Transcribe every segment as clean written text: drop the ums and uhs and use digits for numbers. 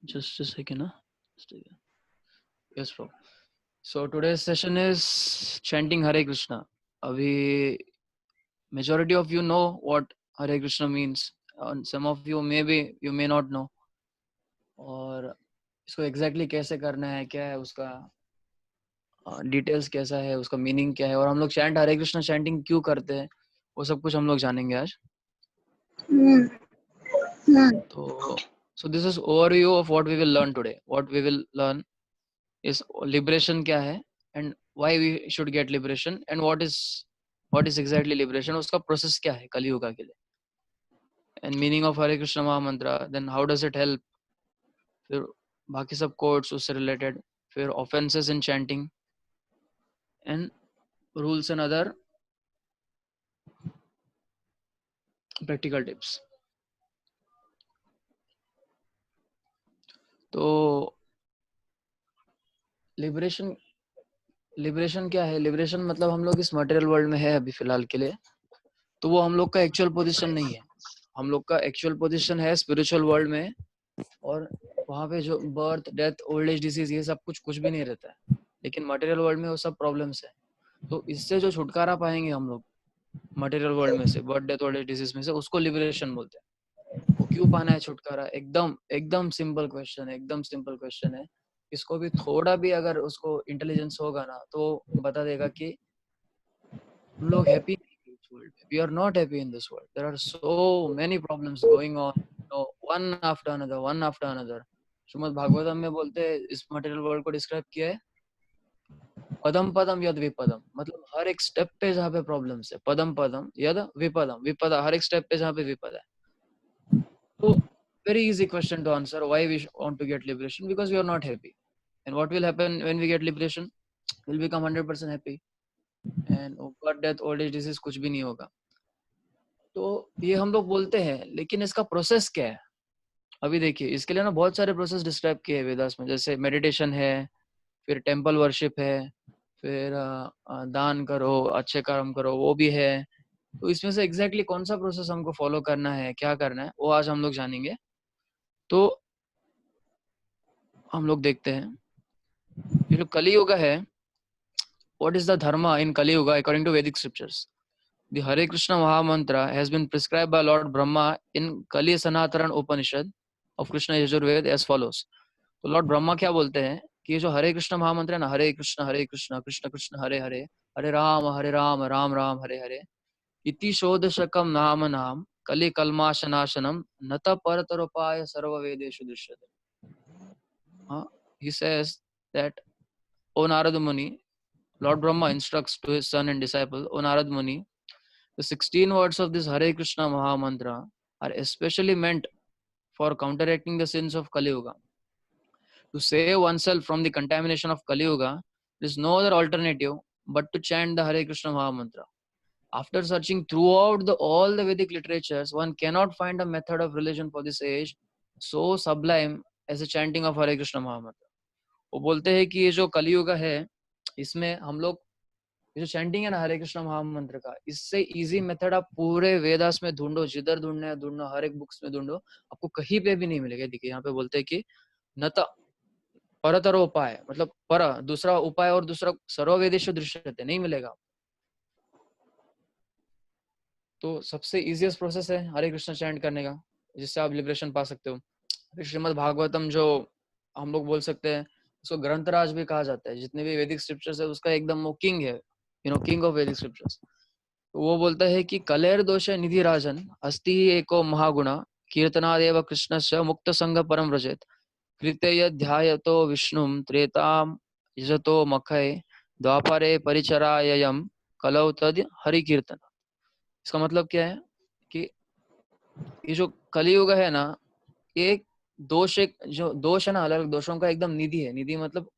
Just a second. Huh? Yes, bro. So today's session is chanting Hare Krishna. Abhi, majority of you know what Hare Krishna means. And some of you maybe you may not know. और इसको exactly कैसे करना है, क्या है उसका details कैसा है, उसका मीनिंग क्या है, और हम लोग चैंट हरे कृष्णा चैंटिंग क्यों करते हैं, वो सब कुछ हम लोग जानेंगे आज. तो so this is overview of what we will learn today. What we will learn is liberation क्या है, and why we should get liberation, and what is exactly liberation, उसका process क्या है कलियुगा के लिए, and meaning of Hare Krishna महामंत्र, then how does it help, फिर बाकी सब कोड्स उससे related, फिर offenses in chanting and rules and other practical tips. तो लिबरेशन क्या है? लिबरेशन मतलब हम लोग इस मटेरियल वर्ल्ड में है अभी फिलहाल के लिए, तो वो हम लोग का एक्चुअल पोजीशन नहीं है. हम लोग का एक्चुअल पोजीशन है स्पिरिचुअल वर्ल्ड में, और वहाँ पे जो birth, death, old age, disease, ये सब कुछ भी नहीं रहता है. लेकिन मटेरियल वर्ल्ड में वो सब प्रॉब्लम्स है. तो इससे जो छुटकारा पाएंगे हम लोग मटेरियल वर्ल्ड में से, birth, death, old age, disease में से, उसको लिबरेशन बोलते हैं. वो क्यों पाना है छुटकारा? एकदम एकदम सिंपल क्वेश्चन है, एकदम सिंपल क्वेश्चन है. इसको भी थोड़ा भी अगर उसको इंटेलिजेंस होगा ना, तो बता देगा कि हम लोग हैप्पी नहीं इस वर्ल्ड में. We are not happy in this world. There are so many problems going on, one after another, one after another. Shrimad Bhagavatam में बोलते हैं, इस मटेरियल वर्ल्ड को डिस्क्राइब किया है, पदम पदम यद विपदम. मतलब हर एक स्टेप पे जहाँ पे प्रॉब्लम्स है, पदम पदम यद विपदम, विपदा हर एक स्टेप पे जहाँ पे विपद है. तो very easy question to answer, why we want to get liberation, because we are not happy. And what will happen when we get liberation? We'll become 100% happy, and birth, death, old age, disease कुछ भी नहीं होगा. तो ये हम लोग बोलते हैं, लेकिन इसका प्रोसेस क्या है? अभी देखिए, इसके लिए ना बहुत सारे प्रोसेस डिस्क्राइब किए हैं वेदास में. जैसे मेडिटेशन है, फिर टेम्पल वर्शिप है, फिर दान करो, अच्छे कर्म करो, वो भी है. तो इसमें से एग्जैक्टली कौन सा प्रोसेस हमको फॉलो करना है, क्या करना है, वो आज हम लोग जानेंगे. तो हम लोग देखते हैं, ये जो कलियुग है, what is the dharma in Kali Yuga according to Vedic scriptures? The Hare Krishna Mahamantra has been prescribed by Lord Brahma in Kali Sanataran Upanishad of Krishna Yajurved as follows. तो लॉर्ड ब्रह्मा क्या बोलते हैं कि ये जो हरे कृष्ण महामंत्र है ना, हरे कृष्ण कृष्ण कृष्ण हरे हरे, हरे राम राम राम हरे हरे, इति शोदशकम नाम नाम कलि कल्माशनाशनम नत परतरोपाय सर्व वेदेषु दृश्यते. He says that, O Narada Muni, Lord Brahma instructs to his son and disciple, O Narad Muni, the 16 words of this Hare Krishna Mahamantra are especially meant for counteracting the sins of Kali Yuga. To save oneself from the contamination of Kali Yuga, there is no other alternative but to chant the Hare Krishna Mahamantra. After searching throughout all the Vedic literatures, one cannot find a method of religion for this age so sublime as the chanting of Hare Krishna Mahamantra. वो बोलते हैं कि ये जो कलियुग है, इसमें हम लोग ये जो चैंटिंग है ना हरे कृष्ण महामंत्र का, इससे इजी मेथड आप पूरे वेदास में ढूंढो, जिधर ढूंढना है ढूंढो, हर एक बुक्स में ढूंढो, आपको कहीं पे भी नहीं मिलेगा. देखिए यहाँ पे बोलते हैं कि नत परतर उपाय, मतलब पर दूसरा उपाय और दूसरा सर्ववेदेश दृश्यते नहीं मिलेगा. तो सबसे इजीएस्ट प्रोसेस है हरे कृष्ण चैंट करने का, जिससे आप लिबरेशन पा सकते हो. श्रीमद् भागवतम जो हम लोग बोल सकते हैं, उसको ग्रंथराज भी कहा जाता है. जितने भी वैदिक स्क्रिप्चर्स है, उसका एकदम वो किंग है, किंग ऑफ वैदिक स्क्रिप्चर्स. तो वो बोलता है कि कलेर दोष निधि राजन अस्ति ही एको महागुण कीर्तनादेव कृष्णस्य मुक्त संग परम व्रजेत कृतेय ध्यायतो विष्णुम त्रेताम यजतो मखय द्वापरे परिचराययम कलौ तद हरि कीर्तन. इसका मतलब क्या है कि ये जो कलियुग है ना, ये दोष, एक जो दोष है ना, अलग अलग दोषों का एकदम निधि है. निधि मतलब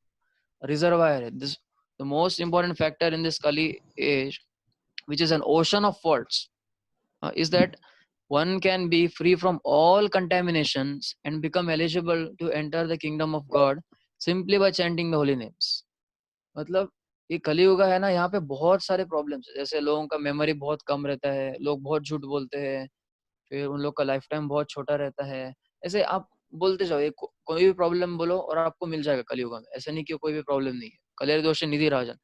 रिजर्वायर है. This the most important factor in this कली as, which is an ocean of faults, is that one can be free from all contaminations and become eligible to enter the kingdom of God simply by chanting the holy names. मतलब ये कलियुग है ना, यहाँ पे बहुत सारे problems है. जैसे लोगों का मेमोरी बहुत कम रहता है, लोग बहुत झूठ बोलते हैं, फिर उन लोग का लाइफ टाइम बहुत छोटा रहता है. ऐसे आप बोलते जाओ, एक कोई भी प्रॉब्लम बोलो और आपको मिल जाएगा कलयुग में। ऐसा नहीं कि कोई भी प्रॉब्लम नहीं है। कलेर दोष निधि राजन,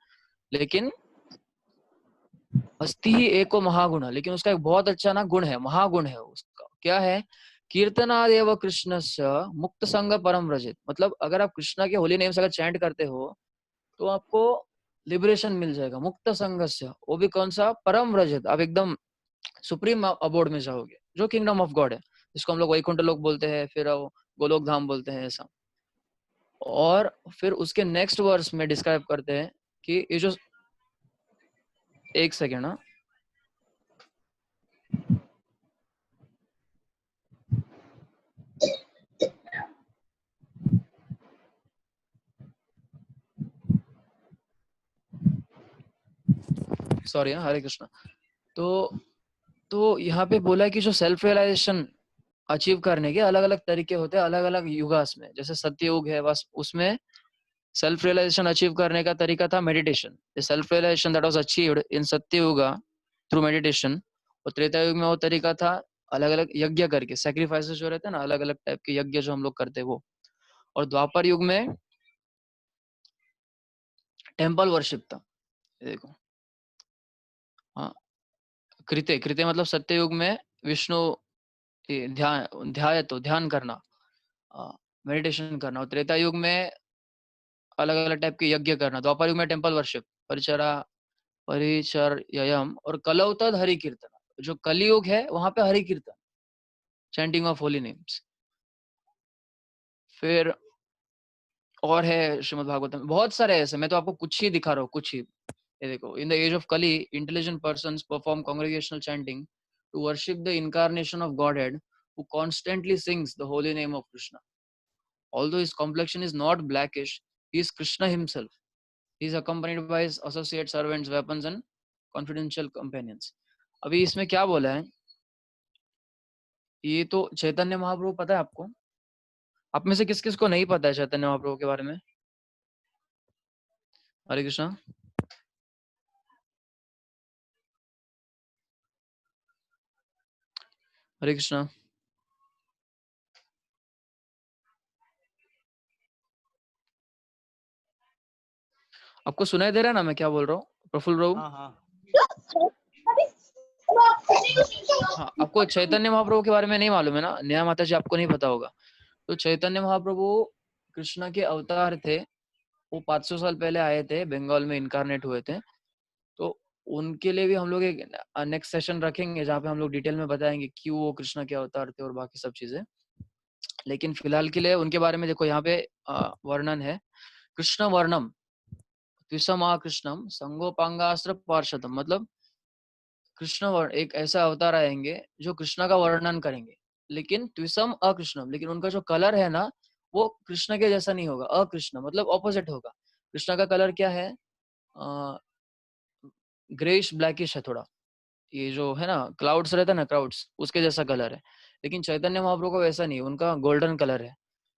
लेकिन अस्ति ही एको महागुण, लेकिन उसका एक बहुत अच्छा ना गुण है, महागुण है उसका। क्या है? कीर्तनादेव कृष्णस्य मुक्त संग परम व्रजित। मतलब अगर आप कृष्णा के होली नेम्स अगर चैंट करते हो तो आपको लिबरेशन मिल जाएगा, मुक्त संगस्य, वो भी कौन सा? परम व्रजित। आप एकदम सुप्रीम अबोर्ड में जाओगे, जो किंगडम ऑफ गॉड है, जिसको हम लोग वैकुंठ लोक बोलते हैं, फिर गोलोक धाम बोलते हैं, ऐसा। और फिर उसके नेक्स्ट वर्स में डिस्क्राइब करते हैं कि ये जो, एक सेकेंड, हाँ, सॉरी, हाँ, हरे कृष्णा। तो यहाँ पे बोला है कि जो सेल्फ रियलाइजेशन अचीव करने के अलग अलग तरीके होते हैं, अलग अलग युगास में। जैसे सत्ययुग है, बस उसमें सेल्फ रियलाइजेशन अचीव करने का तरीका था meditation. Self realization that was achieved in Satyayug through meditation. और त्रेता युग में वो तरीका था अलग अलग यज्ञ करके, सैक्रिफाइसेस जो रहते हैं ना, अलग अलग टाइप के यज्ञ जो हम लोग करते हैं वो। और द्वापर युग में टेम्पल वर्शिप था। देखो, हाँ, कृत्य कृत्य मतलब सत्य युग में विष्णु ध्यान, तो ध्यान करना, मेडिटेशन करना। और त्रेता युग में अलग अलग टाइप के यज्ञ करना। द्वापर युग में टेम्पल वर्शिप, परिचरा परिचर्ययम। और कलौतद हरि कीर्तन। जो कलियुग है वहां पे हरि कीर्तन, चैंटिंग ऑफ होली नेम्स। फिर और है श्रीमद् भागवतम में बहुत सारे ऐसे, मैं तो आपको कुछ ही दिखा रहा हूँ, कुछ ही। ये देखो, in the age of Kali intelligent persons perform congregational chanting to worship the incarnation of Godhead who constantly sings the holy name of Krishna. Although his complexion is not blackish, he is Krishna himself. He is accompanied by his associate servants, weapons and confidential companions. अभी इसमें क्या बोला है? ये तो चैतन्य महाप्रभु पता है आपको? आप में से किस किस को नहीं पता है चैतन्य महाप्रभु के बारे में? हरे कृष्णा। हरे कृष्णा। आपको सुनाई दे रहा है ना मैं क्या बोल रहा हूँ? प्रफुल्ल प्रभु। हाँ हाँ हाँ, आपको चैतन्य महाप्रभु के बारे में नहीं मालूम है ना? न्याय माता जी आपको नहीं पता होगा। तो चैतन्य महाप्रभु कृष्णा के अवतार थे। वो 500 साल पहले आए थे, बंगाल में इनकारनेट हुए थे। तो उनके लिए भी हम लोग एक नेक्स्ट सेशन रखेंगे जहाँ पे हम लोग डिटेल में बताएंगे क्यों वो कृष्णा के अवतार थे और बाकी सब चीजें। लेकिन फिलहाल के लिए उनके बारे में देखो, यहाँ पे वर्णन है। कृष्ण वर्णम द्विसमा कृष्णम संगोपांगास्त्र पार्षदम। मतलब कृष्ण वर्ण एक ऐसा अवतार आएंगे जो कृष्ण का वर्णन करेंगे, लेकिन द्विसम अकृष्णम, लेकिन उनका जो कलर है ना वो कृष्ण के जैसा नहीं होगा। अकृष्ण मतलब ऑपोजिट होगा। कृष्ण का कलर क्या है? ग्रेइश ब्लैकिश है थोड़ा। ये जो है ना क्लाउड्स रहता है ना, क्लाउड्स, उसके जैसा कलर है। लेकिन चैतन्य महाप्रभु का वैसा नहीं, उनका गोल्डन कलर है।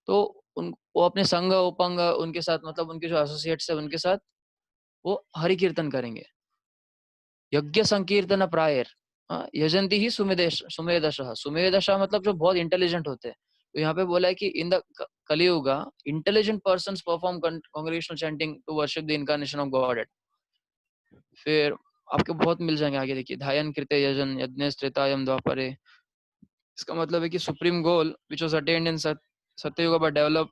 तो उन वो अपने संग उपंग उनके साथ, मतलब उनके जो एसोसिएट्स है उनके साथ वो हरि कीर्तन करेंगे। यज्ञ संकीर्तन प्रायर यजंती ही सुमेदेश सुमेधशः। सुमेधशः मतलब जो बहुत इंटेलिजेंट होते हैं। तो यहाँ पे बोला है कि in the Kaliyuga intelligent persons perform congregational chanting to worship the incarnation of God. फिर आपके बहुत मिल जाएंगे आगे, देखिए, धायन कृत्य यजन यज्ञ त्रेतायम द्वापरे। इसका मतलब है कि supreme goal which was attained in Satyayug but develop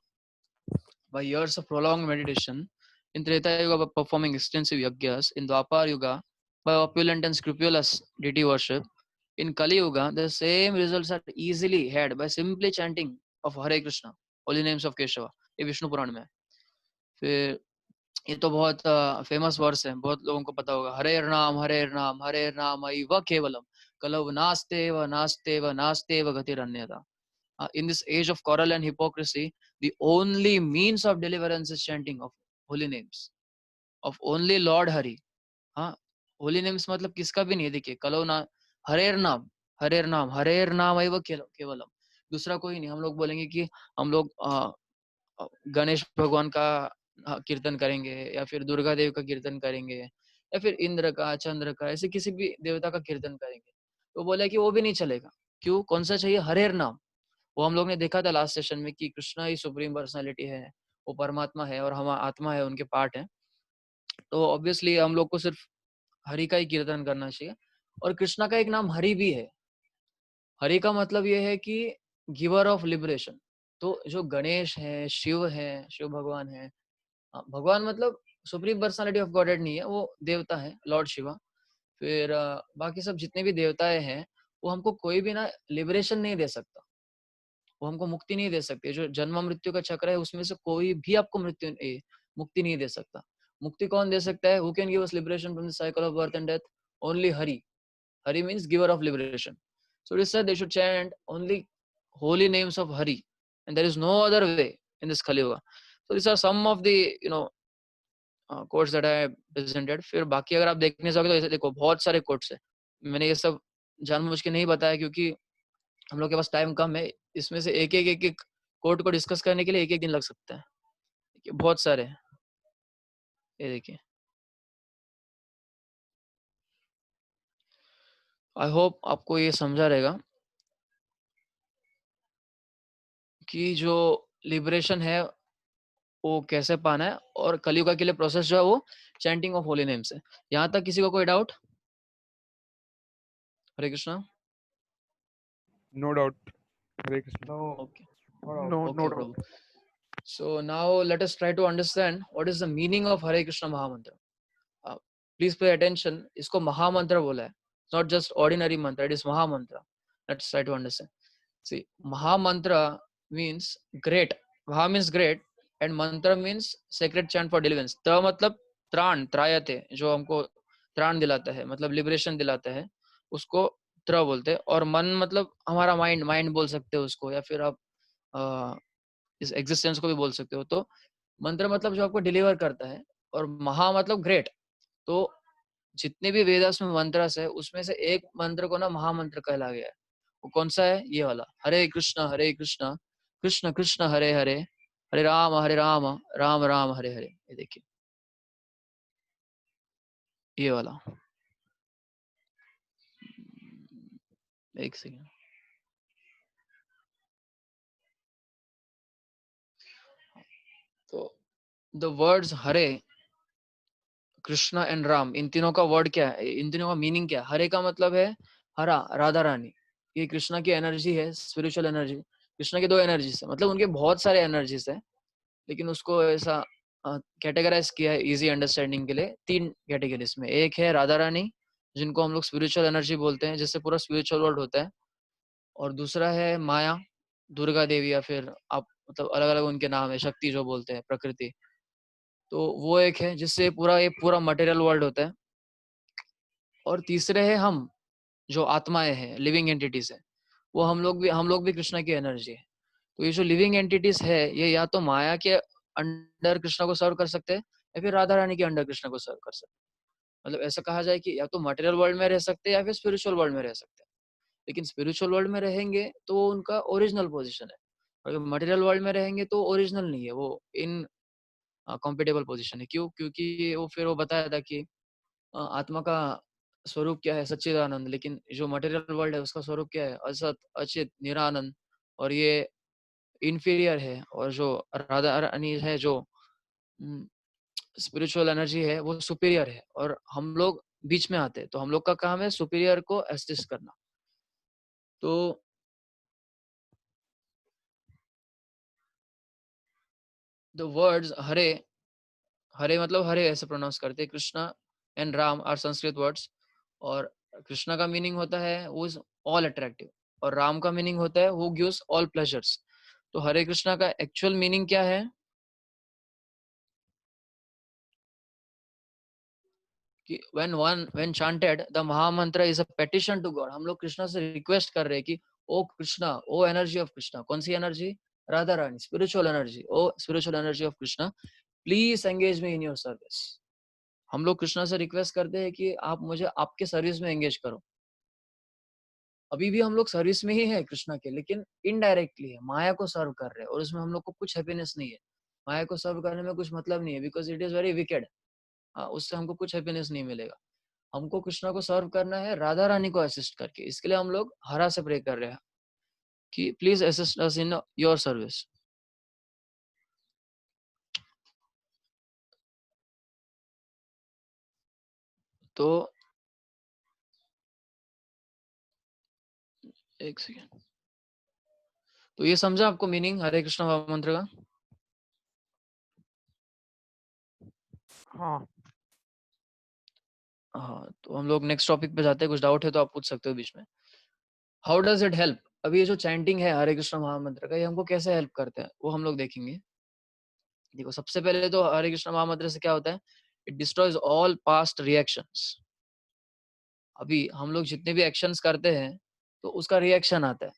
by years of prolonged meditation, in Treta Yuga by performing extensive yajnas, in Dwapar Yuga by opulent and scrupulous deity worship, in Kali Yuga the same results are easily had by simply chanting of Hare Krishna, holy names of Keshava। ये विष्णु पुराण में है। फिर ये तो बहुत famous verse है, बहुत लोगों को पता होगा। हरे नाम अय्व केवलम कलव नास्तेव नास्तेव नास्तेव गतिरन्यथा। In this age of quarrel and hypocrisy, the only means of deliverance is chanting of holy names of only Lord Hari। हाँ, होली नेम्स मतलब किसका भी नहीं है। देखिए, कलो ना हरेर नाम एव केवलम, दूसरा कोई नहीं। हम लोग बोलेंगे कि हम लोग गणेश भगवान का कीर्तन करेंगे, या फिर दुर्गा देव का कीर्तन करेंगे, या फिर इंद्र का, चंद्र का, ऐसे किसी भी देवता का कीर्तन करेंगे। तो बोले कि वो भी नहीं चलेगा। क्यों? कौन सा चाहिए? हरेर नाम। वो हम लोग ने देखा था लास्ट सेशन में कि कृष्णा ही सुप्रीम पर्सनालिटी है, वो परमात्मा है और हम आत्मा है, उनके पार्ट है। तो ऑब्वियसली हम लोग को सिर्फ हरि का ही कीर्तन करना चाहिए। और कृष्णा का एक नाम हरि भी है। हरि का मतलब ये है कि गिवर ऑफ लिबरेशन। तो जो गणेश है, शिव भगवान है, भगवान मतलब सुप्रीम पर्सनालिटी ऑफ गॉडेड नहीं है, वो देवता है, लॉर्ड शिवा। फिर बाकी सब जितने भी देवताएं हैं, वो हमको कोई भी ना लिबरेशन नहीं दे सकता, वो हमको मुक्ति नहीं दे सकते। जो जन्म मृत्यु का चक्र है, उसमें से कोई भी आपको मुक्ति नहीं दे सकता। मुक्ति कौन दे सकता है? Who can give us liberation from the cycle of birth and death? Only Hari. Hari means giver of liberation. So it is said they should chant only holy names of Hari, and there is no other way in this Kali Yuga. So these are some of the quotes that I presented. फिर बाकी अगर आप देखने जाओगे तो ऐसे देखो बहुत सारे quotes है। मैंने ये सब जानबूझ के नहीं बताया क्योंकि हम लोग के पास टाइम कम है। इसमें से एक कोट को डिस्कस करने के लिए एक दिन लग सकता है। देखिए बहुत सारे हैं। ये देखिए, आई होप आपको ये समझा रहेगा कि जो लिबरेशन है वो कैसे पाना है, और कलियुगा के लिए प्रोसेस जो है वो चैंटिंग ऑफ होली नेम्स है। यहाँ तक किसी को कोई doubt? Hare Krishna. No doubt. Hare Krishna. Okay No, okay no Prabhu. doubt. So now let us try to understand what is the meaning of Hare Krishna Mahamantra. Please pay attention. इसको महामंत्र बोला है. It's not just ordinary mantra. It is Mahamantra. Let's try to understand. See, Mahamantra means great. Maha means great, and mantra means sacred chant for deliverance. त्र मतलब त्राण, त्रायते, जो हमको त्राण दिलाता है, मतलब लिबरेशन दिलाता है, उसको त्र बोलते हैं। और मन मतलब हमारा माइंड बोल सकते हो उसको, या फिर आप इस एग्जिस्टेंस को भी बोल सकते हो। तो मंत्र मतलब जो आपको डिलीवर करता है, और महा मतलब ग्रेट। तो जितने भी वेदास में मंत्रस है, उसमें से एक मंत्र को ना महामंत्र कहला गया है। वो कौन सा है? ये वाला, हरे कृष्णा कृष्ण कृष्ण हरे हरे, हरे राम राम राम हरे हरे। ये देखिए, ये वाला। एक सेकेंड। तो the words Hare, Krishna and Ram, इन तीनों का वर्ड क्या है, इन तीनों का मीनिंग क्या है? हरे का मतलब है हरा, राधा रानी। ये कृष्णा की एनर्जी है, स्पिरिचुअल एनर्जी। कृष्णा की दो एनर्जीज है, मतलब उनके बहुत सारे एनर्जीज है, लेकिन उसको ऐसा कैटेगराइज किया है इजी अंडरस्टैंडिंग के लिए तीन कैटेगरीज में। एक है राधा रानी, जिनको हम लोग स्पिरिचुअल एनर्जी बोलते हैं, जिससे पूरा स्पिरिचुअल वर्ल्ड होता है। और दूसरा है माया, दुर्गा देवी, या फिर आप मतलब अलग अलग उनके नाम है, शक्ति जो बोलते हैं, प्रकृति। तो वो एक है जिससे ये पूरा मटेरियल वर्ल्ड होता है। और तीसरे है हम, जो आत्माएं हैं, लिविंग एंटिटीज है, वो हम लोग भी कृष्णा की एनर्जी है। तो ये जो लिविंग एंटिटीज है, ये या तो माया के अंडर कृष्णा को सर्व कर सकते हैं, या फिर राधा रानी के अंडर कृष्णा को सर्व कर सकते हैं। मतलब ऐसा कहा जाए कि या तो मटेरियल वर्ल्ड में रह सकते हैं, या फिर स्पिरिचुअल वर्ल्ड में रह सकते हैं। लेकिन स्पिरिचुअल वर्ल्ड में रहेंगे तो वो उनका ओरिजिनल पोजिशन है, अगर मटेरियल वर्ल्ड में रहेंगे तो ओरिजिनल नहीं है, वो इन कॉम्पिटेबल पोजिशन है। क्यों? क्योंकि वो फिर वो बताया था कि आत्मा का स्वरूप क्या है? सच्चिदानंद। लेकिन जो मटेरियल वर्ल्ड है उसका स्वरूप क्या है? असत, अचित, निरानंद। और ये इंफीरियर है। और जो राधा रानी है, जो स्पिरिचुअल एनर्जी है, वो सुपीरियर है। और हम लोग बीच में आते हैं, तो हम लोग का काम है सुपीरियर को असिस्ट करना। तो द वर्ड्स हरे, हरे मतलब हरे ऐसे प्रोनाउंस करते हैं। Krishna and Ram are Sanskrit words. और कृष्णा का मीनिंग होता है वो इज ऑल अट्रैक्टिव, और राम का मीनिंग होता है हु गिव्स ऑल प्लेजर्स। तो हरे कृष्णा का एक्चुअल मीनिंग क्या है? कि when chanted the महामंत्र is a petition to God। हम लोग कृष्णा से रिक्वेस्ट कर रहे हैं कि O Krishna, O energy of Krishna. कौन सी energy? Radha Rani, spiritual energy. O spiritual energy of Krishna, please engage me in your service. हम लोग कृष्णा से रिक्वेस्ट करते हैं कि आप मुझे आपके सर्विस में एंगेज करो। अभी भी हम लोग सर्विस में ही है कृष्णा के, लेकिन इनडायरेक्टली है, माया को सर्व कर रहे हैं, और उसमें हम लोग को कुछ हैप्पीनेस नहीं है। माया को सर्व करने में कुछ मतलब नहीं है, because it is very wicked. उससे हमको कुछ हैप्पीनेस नहीं मिलेगा। हमको कृष्णा को सर्व करना है राधा रानी को असिस्ट करके। इसके लिए हम लोग हरा से प्रे कर रहे हैं कि please assist us in your service. तो एक सेकेंड, तो ये समझा आपको मीनिंग हरे कृष्ण महामंत्र का? हाँ। हाँ, तो हम लोग नेक्स्ट टॉपिक पे जाते हैं। कुछ डाउट है तो आप पूछ सकते हो बीच में। How does it help? अभी ये जो चैंटिंग है हरे कृष्ण महामंत्र का, ये हमको कैसे हेल्प करता है वो हम लोग देखेंगे। देखो, सबसे पहले तो हरे कृष्ण महामंत्र से क्या होता है, it destroys all past reactions. अभी हम लोग जितने भी एक्शंस करते हैं तो उसका रिएक्शन आता है,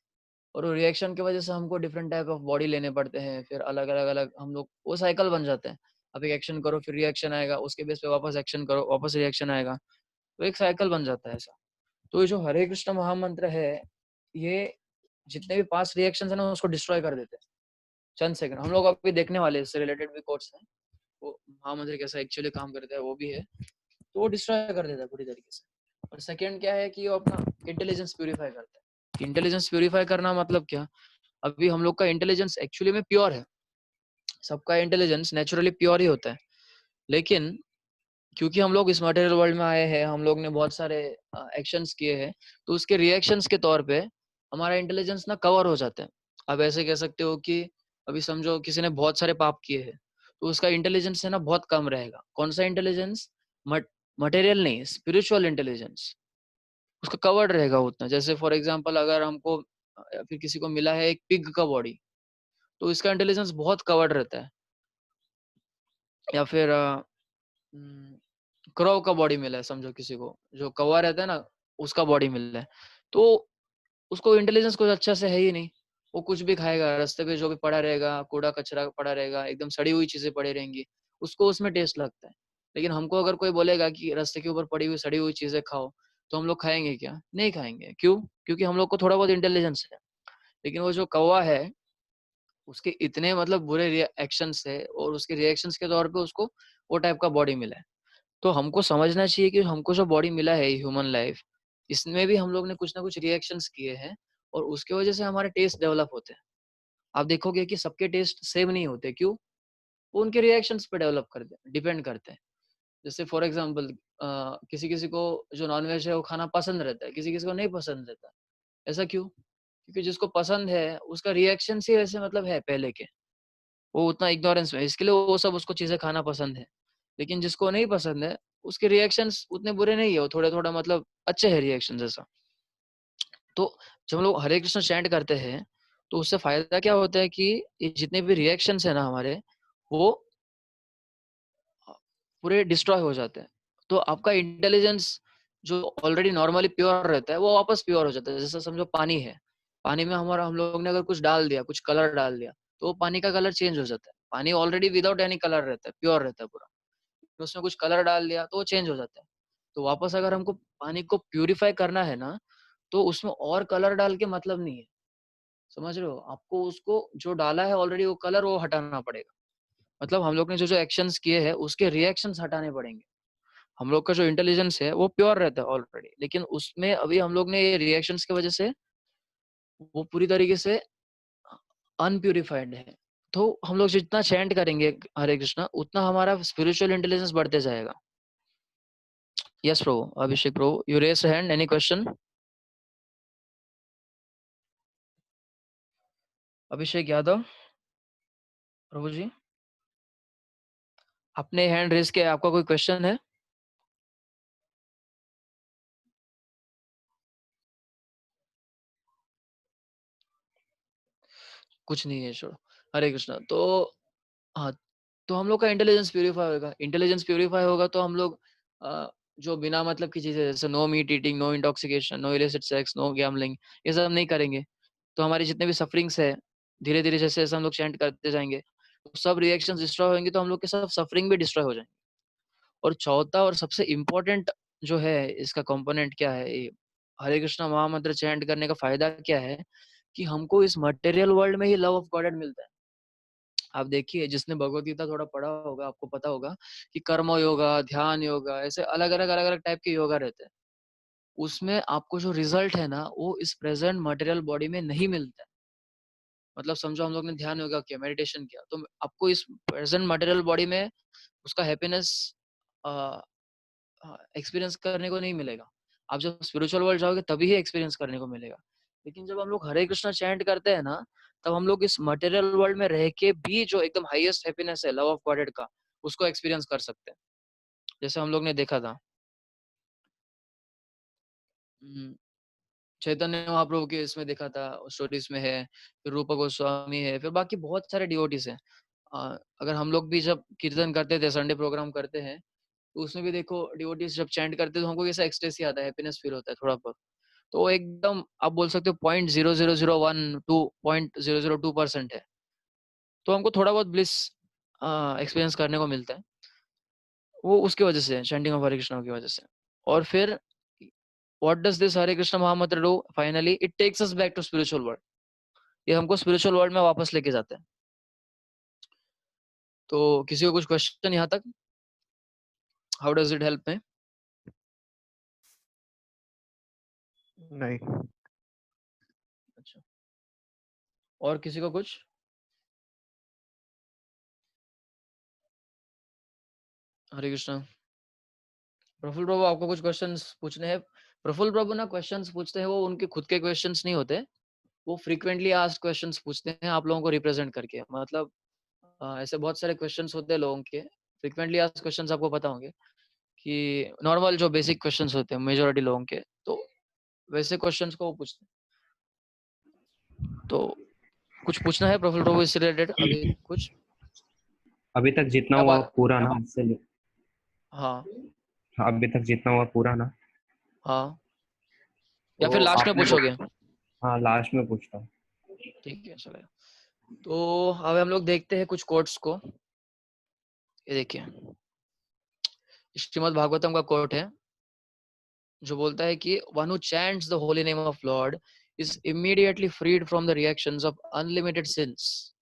और वो रिएक्शन की वजह से हमको डिफरेंट टाइप ऑफ बॉडी लेने पड़ते हैं, फिर अलग अलग अलग हम लोग, वो साइकिल बन जाते हैं। अब एक एक्शन करो फिर रिएक्शन आएगा, उसके बेस पे वापस एक्शन करो वापस रिएक्शन आएगा, तो एक साइकिल बन जाता है ऐसा। तो ये जो हरे कृष्ण महामंत्र है, ये जितने भी पास्ट रिएक्शंस है ना उसको डिस्ट्रॉय कर देते हैं चंद सेकंड। हम लोग अभी देखने वाले हैं, इससे रिलेटेड भी कोर्स है, वो महामंत्र कैसा एक्चुअली काम करता है वो भी है। तो वो डिस्ट्रॉय कर देता है पूरी तरीके से। और सेकंड क्या है कि वो अपना इंटेलिजेंस प्यूरिफाई करता है। इंटेलिजेंस प्यूरिफाई करना मतलब क्या, अभी हम लोग का इंटेलिजेंस एक्चुअली में प्योर है, सबका इंटेलिजेंस नेचुरली प्योर ही होता है, लेकिन क्योंकि हम लोग इस मटेरियल वर्ल्ड में आए हैं, हम लोग ने बहुत सारे एक्शंस किए हैं, तो उसके रिएक्शंस के तौर पे हमारा इंटेलिजेंस ना कवर हो जाता है। अब ऐसे कह सकते हो कि अभी समझो किसी ने बहुत सारे पाप किए हैं, तो उसका इंटेलिजेंस है ना बहुत कम रहेगा। कौन सा इंटेलिजेंस? मटेरियल नहीं, स्पिरिचुअल इंटेलिजेंस उसका कवर्ड रहेगा उतना। जैसे फॉर एग्जाम्पल अगर हमको या फिर किसी को मिला है एक पिग का बॉडी, तो इसका इंटेलिजेंस बहुत कवर्ड रहता है। या फिर क्रो का बॉडी मिला है, समझो किसी को जो कौवा रहता है ना उसका बॉडी मिला है, तो उसको इंटेलिजेंस कुछ अच्छा से है ही नहीं। वो कुछ भी खाएगा, रास्ते पे जो भी पड़ा रहेगा, कूड़ा कचरा पड़ा रहेगा, एकदम सड़ी हुई चीजें पड़ी रहेंगी, उसको उसमें टेस्ट लगता है। लेकिन हमको अगर कोई बोलेगा कि रास्ते के ऊपर पड़ी हुई सड़ी हुई चीजें खाओ, तो हम लोग खाएंगे क्या? नहीं खाएंगे। क्यों? क्योंकि हम लोग को थोड़ा बहुत इंटेलिजेंस है। लेकिन वो जो कौवा है, उसके इतने मतलब बुरे रिएक्शंस है, और उसके रिएक्शंस के तौर पे उसको वो टाइप का बॉडी मिला है। तो हमको समझना चाहिए कि हमको जो बॉडी मिला है ह्यूमन लाइफ, इसमें भी हम लोग ने कुछ ना कुछ रिएक्शंस किए हैं, और उसके वजह से हमारे टेस्ट डेवलप होते हैं। आप देखोगे कि सबके टेस्ट सेम नहीं होते। क्यों? वो उनके रिएक्शंस पे डेवलप करते हैं, डिपेंड करते हैं। जैसे फॉर एग्जांपल किसी किसी को जो नॉनवेज है वो खाना पसंद रहता है, किसी किसी को नहीं पसंद रहता। ऐसा क्यों? क्योंकि जिसको पसंद है उसका रिएक्शन ही वैसे मतलब है पहले के, वो उतना इग्नोरेंस में, इसके लिए वो सब उसको चीजें खाना पसंद है। लेकिन जिसको नहीं पसंद है, उसके रिएक्शंस उतने बुरे नहीं है, वो थोड़े थोड़ा मतलब अच्छे है रिएक्शन जैसा। तो जब हम लोग हरे कृष्ण चैंट करते हैं, तो उससे फायदा क्या होता है कि ये जितने भी रिएक्शंस है ना हमारे, वो पूरे डिस्ट्रॉय हो जाते हैं। तो आपका इंटेलिजेंस जो ऑलरेडी नॉर्मली प्योर रहता है वो वापस प्योर हो जाता है। जैसे समझो पानी है, पानी में हमारा हम लोग ने अगर कुछ डाल दिया, कुछ कलर डाल दिया, तो वो पानी का कलर चेंज हो जाता है। पानी ऑलरेडी विदाउट एनी कलर रहता है, प्योर रहता है पूरा, तो उसमें कुछ कलर डाल दिया तो वो चेंज हो जाता है। तो वापस अगर हमको पानी को प्यूरिफाई करना है ना, तो उसमें और कलर डाल के मतलब नहीं है। समझ रहे हो? आपको उसको जो डाला है ऑलरेडी वो कलर, वो हटाना पड़ेगा। मतलब हम लोग ने जो जो एक्शंस किए हैं उसके रिएक्शंस हटाने पड़ेंगे। हम लोग का जो इंटेलिजेंस है वो प्योर रहता है ऑलरेडी, लेकिन उसमें अभी हम लोग ने ये रिएक्शंस की वजह से वो पूरी तरीके से अनप्यूरिफाइड है। तो हम लोग जितना चैंट करेंगे हरे कृष्णा, उतना हमारा स्पिरिचुअल इंटेलिजेंस बढ़ते जाएगा। Yes Prabhu, Abhishek Prabhu, you raise hand, any question? Abhishek Yadav Prabhu ji, आपने हैंड रेज किया, आपका कोई क्वेश्चन है? कुछ नहीं है, छोड़ो। हरे कृष्णा। तो हाँ, तो हम लोग का इंटेलिजेंस प्यूरिफाई होगा। इंटेलिजेंस प्यूरिफाई होगा तो हम लोग जो बिना मतलब की चीजें, जैसे no meat eating, no intoxication, no illicit sex, no gambling, ये सब नहीं करेंगे। तो हमारी जितने भी सफरिंग्स है, धीरे धीरे जैसे जैसे हम लोग चैंट करते जाएंगे, तो सब रिएक्शंस डिस्ट्रॉय होंगे, तो हम लोग के सब सफरिंग भी डिस्ट्रॉय हो जाएंगे। और चौथा और सबसे इम्पोर्टेंट जो है इसका कंपोनेंट क्या है, ये हरे कृष्णा महामंत्र चैंट करने का फायदा क्या है, कि हमको इस मटेरियल वर्ल्ड में ही लव ऑफ गॉड मिलता है। आप देखिए, जिसने भगवत गीता थोड़ा पढ़ा होगा आपको पता होगा कि कर्म योगा, ध्यान योगा, ऐसे अलग अलग टाइप के योगा रहते हैं। उसमें आपको जो रिजल्ट है ना, वो इस प्रेजेंट मटेरियल बॉडी में नहीं मिलता है। मतलब समझो हम लोग ने ध्यान योगा किया, मेडिटेशन किया, तो आपको इस प्रेजेंट मटेरियल बॉडी में उसका हैप्पीनेस एक्सपीरियंस करने को नहीं मिलेगा। आप जब स्पिरिचुअल वर्ल्ड जाओगे तभी ही एक्सपीरियंस करने को मिलेगा। लेकिन जब हम लोग हरे कृष्णा चैंट करते हैं ना, तब हम लोग इस मटेरियल वर्ल्ड में रह के भी जो एकदम हाईएस्ट हैप्पीनेस है लव ऑफ गॉडेड का, उसको एक्सपीरियंस कर सकते हैं, जैसे हम लोग ने देखा था। चैतन्य महाप्रभु के इसमें देखा था, स्टोरीज में है, फिर रूपा गोस्वामी है, फिर बाकी बहुत सारे डिवोटीज हैं। अगर हम लोग भी जब कीर्तन करते थे, संडे प्रोग्राम करते हैं, तो उसमें भी देखो डिवोटीज जब चैंट करते हैं तो हमको कैसा एक्सटेसी आता है, हैप्पीनेस फील होता है थोड़ा बहुत। तो वो एकदम आप बोल सकते हो 0.00012% है। तो हमको थोड़ा बहुत ब्लिस एक्सपीरियंस करने को मिलता है, वो उसकी वजह से, चैंटिंग ऑफ हरे कृष्णा की वजह से। और फिर what does this Hare Krishna mahamantra do? Finally it takes us back to spiritual world. ये हमको स्पिरिचुअल वर्ल्ड में वापस लेके जाते हैं। तो किसी को कुछ क्वेश्चन यहाँ तक? हाउ डज इट हेल्प में? नहीं। अच्छा, और किसी को कुछ? हरे कृष्णा। प्रफुल्ल प्रभु, आपको कुछ क्वेश्चंस पूछने हैं? प्रफुल्ल प्रभु ना क्वेश्चंस पूछते हैं, वो उनके खुद के क्वेश्चंस नहीं होते, वो फ्रीक्वेंटली आस्क्ड क्वेश्चंस पूछते हैं आप लोगों को रिप्रेजेंट करके। मतलब ऐसे बहुत सारे क्वेश्चंस होते हैं लोगों के, फ्रीक्वेंटली आस्क्ड क्वेश्चंस आपको पता होंगे कि नॉर्मल जो बेसिक क्वेश्चंस होते हैं मेजॉरिटी लोगों के, तो वैसे क्वेश्चंस को वो पूछते हैं। तो कुछ पूछना है प्रफुल्ल प्रभु इससे रिलेटेड अभी कुछ? अभी तक जितना क्या हुआ बात? पूरा ना इससे हाँ अभी तक जितना हुआ पूरा ना, हाँ, या फिर तो लास्ट में आपने पूछोगे? हाँ लास्ट में पूछता हूँ। ठीक है चलेगा। तो अब हम लोग देखते हैं कुछ कोट्स को। ये देखिए, श्रीमद् भागवतम का कोट है जो बोलता है कि one who chants the holy name of lord is immediately freed from the reactions of unlimited sins,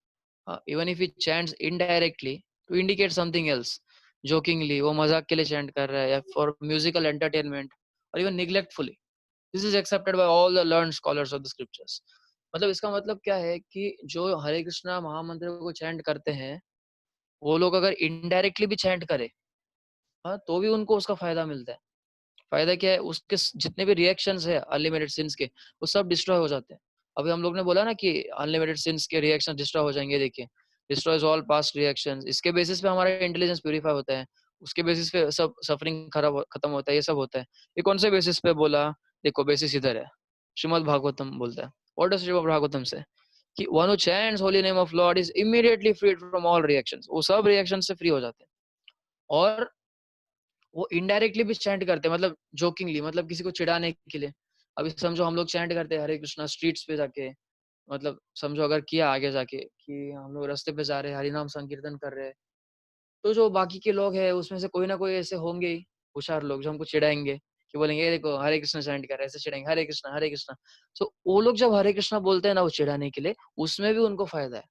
even if he chants indirectly to indicate something else. Jokingly, वो मजाक के लिए चैंट कर रहा है, या फॉर म्यूजिकल एंटरटेनमेंट, और even neglectfully, this is accepted by all the learned scholars of the scriptures. मतलब इसका मतलब क्या है कि जो हरे कृष्णा महामंत्र को चैंट करते हैं, वो लोग अगर इनडायरेक्टली भी चैंट करे, हाँ, तो भी उनको उसका फायदा मिलता है। फायदा क्या है? उसके जितने भी रिएक्शंस है अनलिमिटेड सिंस के, वो सब डिस्ट्रॉय हो जाते हैं। अभी हम लोग ने बोला ना कि अनलिमिटेड सिंस के रिएक्शन डिस्ट्रॉय हो जाएंगे। देखिए, डिस्ट्रॉयज ऑल पास्ट रिएक्शंस, इसके बेसिस पे हमारा इंटेलिजेंस प्यूरिफाई होता है, उसके बेसिस पे सब सफरिंग खत्म होता है, ये सब होता है। ये कौन से बेसिस पे बोला? देखो, बेसिस इधर है, श्रीमद् भागवतम बोलता है। व्हाट डज श्रीमद् भागवतम से? कि one who chants holy name of lord is immediately freed from all reactions, वो सब रिएक्शन से फ्री हो जाते हैं। और वो इनडायरेक्टली भी चैंट करते हैं, मतलब जोकिंगली, मतलब किसी को चिढ़ाने के लिए। अभी समझो हम लोग चैंट करते हैं हरे कृष्णा स्ट्रीट्स पे जाके, मतलब समझो अगर किया आगे जाके कि हम लोग रास्ते पे जा रहे हैं, हरिनाम संकीर्तन कर रहे हैं, तो जो बाकी के लोग हैं उसमें से कोई ना कोई ऐसे होंगे ही होशियार लोग जो हमको चिढ़ाएंगे, कि बोलेंगे ये देखो हरे कृष्णा चैंट कर रहे हैं, ऐसे चिढ़ाएंगे हरे कृष्णा हरे कृष्णा। तो वो लोग जब हरे कृष्णा बोलते हैं ना वो चिढ़ाने के लिए, उसमें भी उनको फायदा है।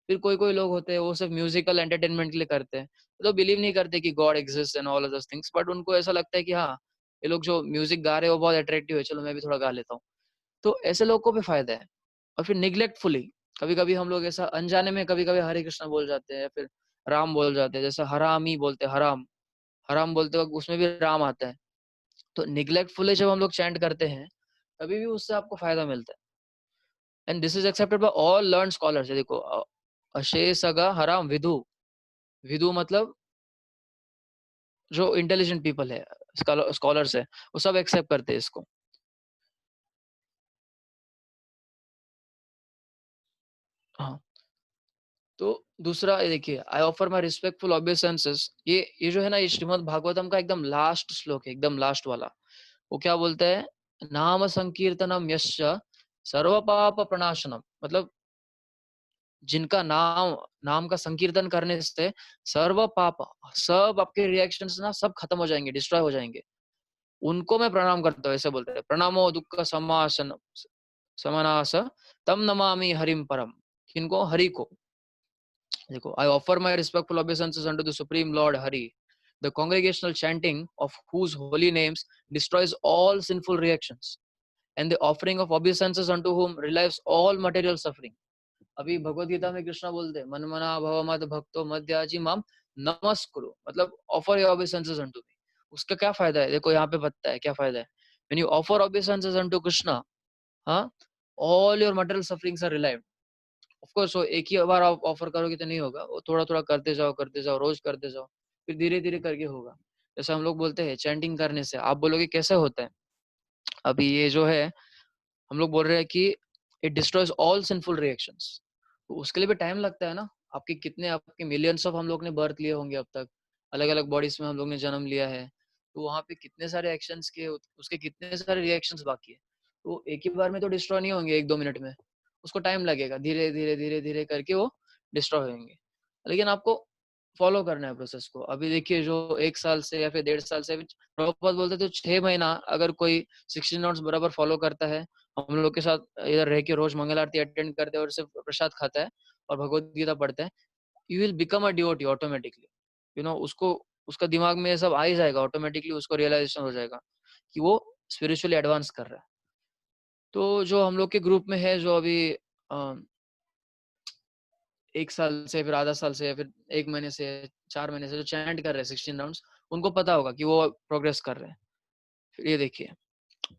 फिर कोई कोई लोग होते हैं वो सिर्फ म्यूजिकल एंटरटेनमेंट के लिए करते हैं, तो बिलीव नहीं करते कि God exist and all other things, but उनको ऐसा लगता है कि हाँ, ये लोग जो म्यूजिक गा रहे हैं वो बहुत अट्रैक्टिव है, चलो मैं भी थोड़ा गा लेता हूँ। तो ऐसे लोगों को भी फायदा है। और फिर निग्लेक्टफुली, कभी कभी हम लोग ऐसा अनजाने में कभी कभी हरे कृष्णा बोल जाते हैं, या फिर राम बोल जाते हैं, जैसे हरामी बोलते हैं, हराम, हराम बोलते वक्त उसमें भी राम आता है। तो निग्लेक्टफुली जब हम लोग चैंट करते हैं, तभी भी उससे आपको फायदा मिलता है। And this is accepted by all learn scholars. देखो, अशेषगा हराम विदु, विदु मतलब जो इंटेलिजेंट पीपल है, स्कॉलर्स है, वो सब एक्सेप्ट करते हैं इसको। हाँ, तो दूसरा ये देखिए, आई ऑफर माय रिस्पेक्टफुल ऑबेसेंसेस, ये जो है ना, ये श्रीमद् भागवतम का एकदम लास्ट श्लोक है, एकदम लास्ट वाला। वो क्या बोलता है? नाम संकीर्तनम यस्य सर्व पाप प्रणाशनम, मतलब जिनका नाम का संकीर्तन करने से सर्व पाप, सब आपके रिएक्शंस ना सब खत्म हो जाएंगे, डिस्ट्रॉय हो जाएंगे, उनको मैं प्रणाम करता हूँ। ऐसे बोलते हैं, प्रणामो दुख समासन समनास तम नमामि हरिम परम। किनको? हरि को। देखो, I offer my respectful obeisances unto the supreme lord Hari, the congregational chanting of whose holy names destroys all sinful reactions, and the offering of obeisances unto whom relieves all material suffering. अभी भगवत गीता में कृष्णा बोलते हैं, मनमना भव मद भक्तो मध्याजी माम नमस्कुरु, मतलब ऑफर योर ओबेसेंसेस अनटू मी। उसका क्या फायदा है, देखो यहाँ पे बताता है क्या फायदा है। When you offer obeisances unto Krishna, हाँ, all your material sufferings are relieved. Of course वो एक ही बार आप ऑफर करोगे तो नहीं होगा, वो थोड़ा थोड़ा करते जाओ, रोज करते जाओ, फिर धीरे धीरे करके होगा। जैसे हम लोग बोलते हैं चैंटिंग करने से, आप बोलोगे कैसे होता है। अभी ये जो है हम लोग बोल रहे हैं कि it destroys all sinful reactions, तो उसके लिए भी टाइम लगता है ना। आपके कितने, आपके मिलियंस ऑफ हम लोग ने बर्थ लिए होंगे अब तक, अलग अलग बॉडीज में हम लोग ने जन्म लिया है, तो वहाँ पे कितने सारे एक्शंस के, उसके कितने सारे रिएक्शंस बाकी है। तो एक ही बार में तो डिस्ट्रॉय नहीं होंगे, एक दो मिनट में, उसको टाइम लगेगा, धीरे धीरे धीरे धीरे करके वो डिस्ट्रॉय होंगे। लेकिन आपको फॉलो करना है प्रोसेस को। अभी देखिए जो 1 साल से या फिर 1.5 साल से, प्रभुपाद बोलते तो 6 महीना अगर कोई 16 नोट्स बराबर फॉलो करता है, हम लोग के साथ इधर रह के रोज मंगल आरती अटेंड करते हैं और सिर्फ प्रसाद खाता है और भगवत गीता पढ़ता है, you will become a devotee automatically. उसको, उसका दिमाग में ये सब आ ही जाएगा ऑटोमेटिकली, उसको रियलाइजेशन हो जाएगा कि वो स्पिरिचुअली एडवांस कर रहा है। तो जो हम लोग के ग्रुप में है, जो अभी 1 साल से, फिर आधा साल से, या फिर 1 महीने से, 4 महीने से जो चैंट कर रहे हैं 16 राउंड्स, उनको पता होगा कि वो प्रोग्रेस कर रहे हैं। फिर ये देखिए,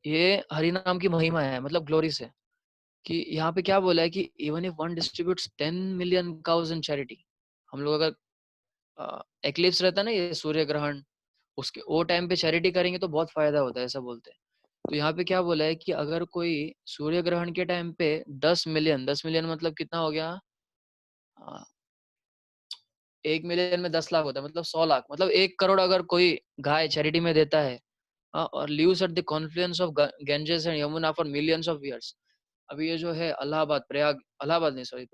ये हरि नाम की महिमा है, मतलब ग्लोरी से, कि यहाँ पे क्या बोला है कि even if one distributes 10 million cows in charity, हम लोग अगर एक्लिप्स रहता है ना, ये सूर्य ग्रहण, उसके वो टाइम पे चैरिटी करेंगे तो बहुत फायदा होता है, ऐसा बोलते हैं। तो यहाँ पे क्या बोला है कि अगर कोई सूर्य ग्रहण के टाइम पे 10 मिलियन, 10 मिलियन मतलब कितना हो गया, 1 मिलियन में 10 लाख होता है, मतलब 100 लाख, मतलब 1 करोड़ अगर कोई गाय चैरिटी में देता है, और lives at the confluence of Ganges and Yamuna for millions of years. अभी ये जो है इलाहाबाद, प्रयाग, इलाहाबाद नहीं सॉरी,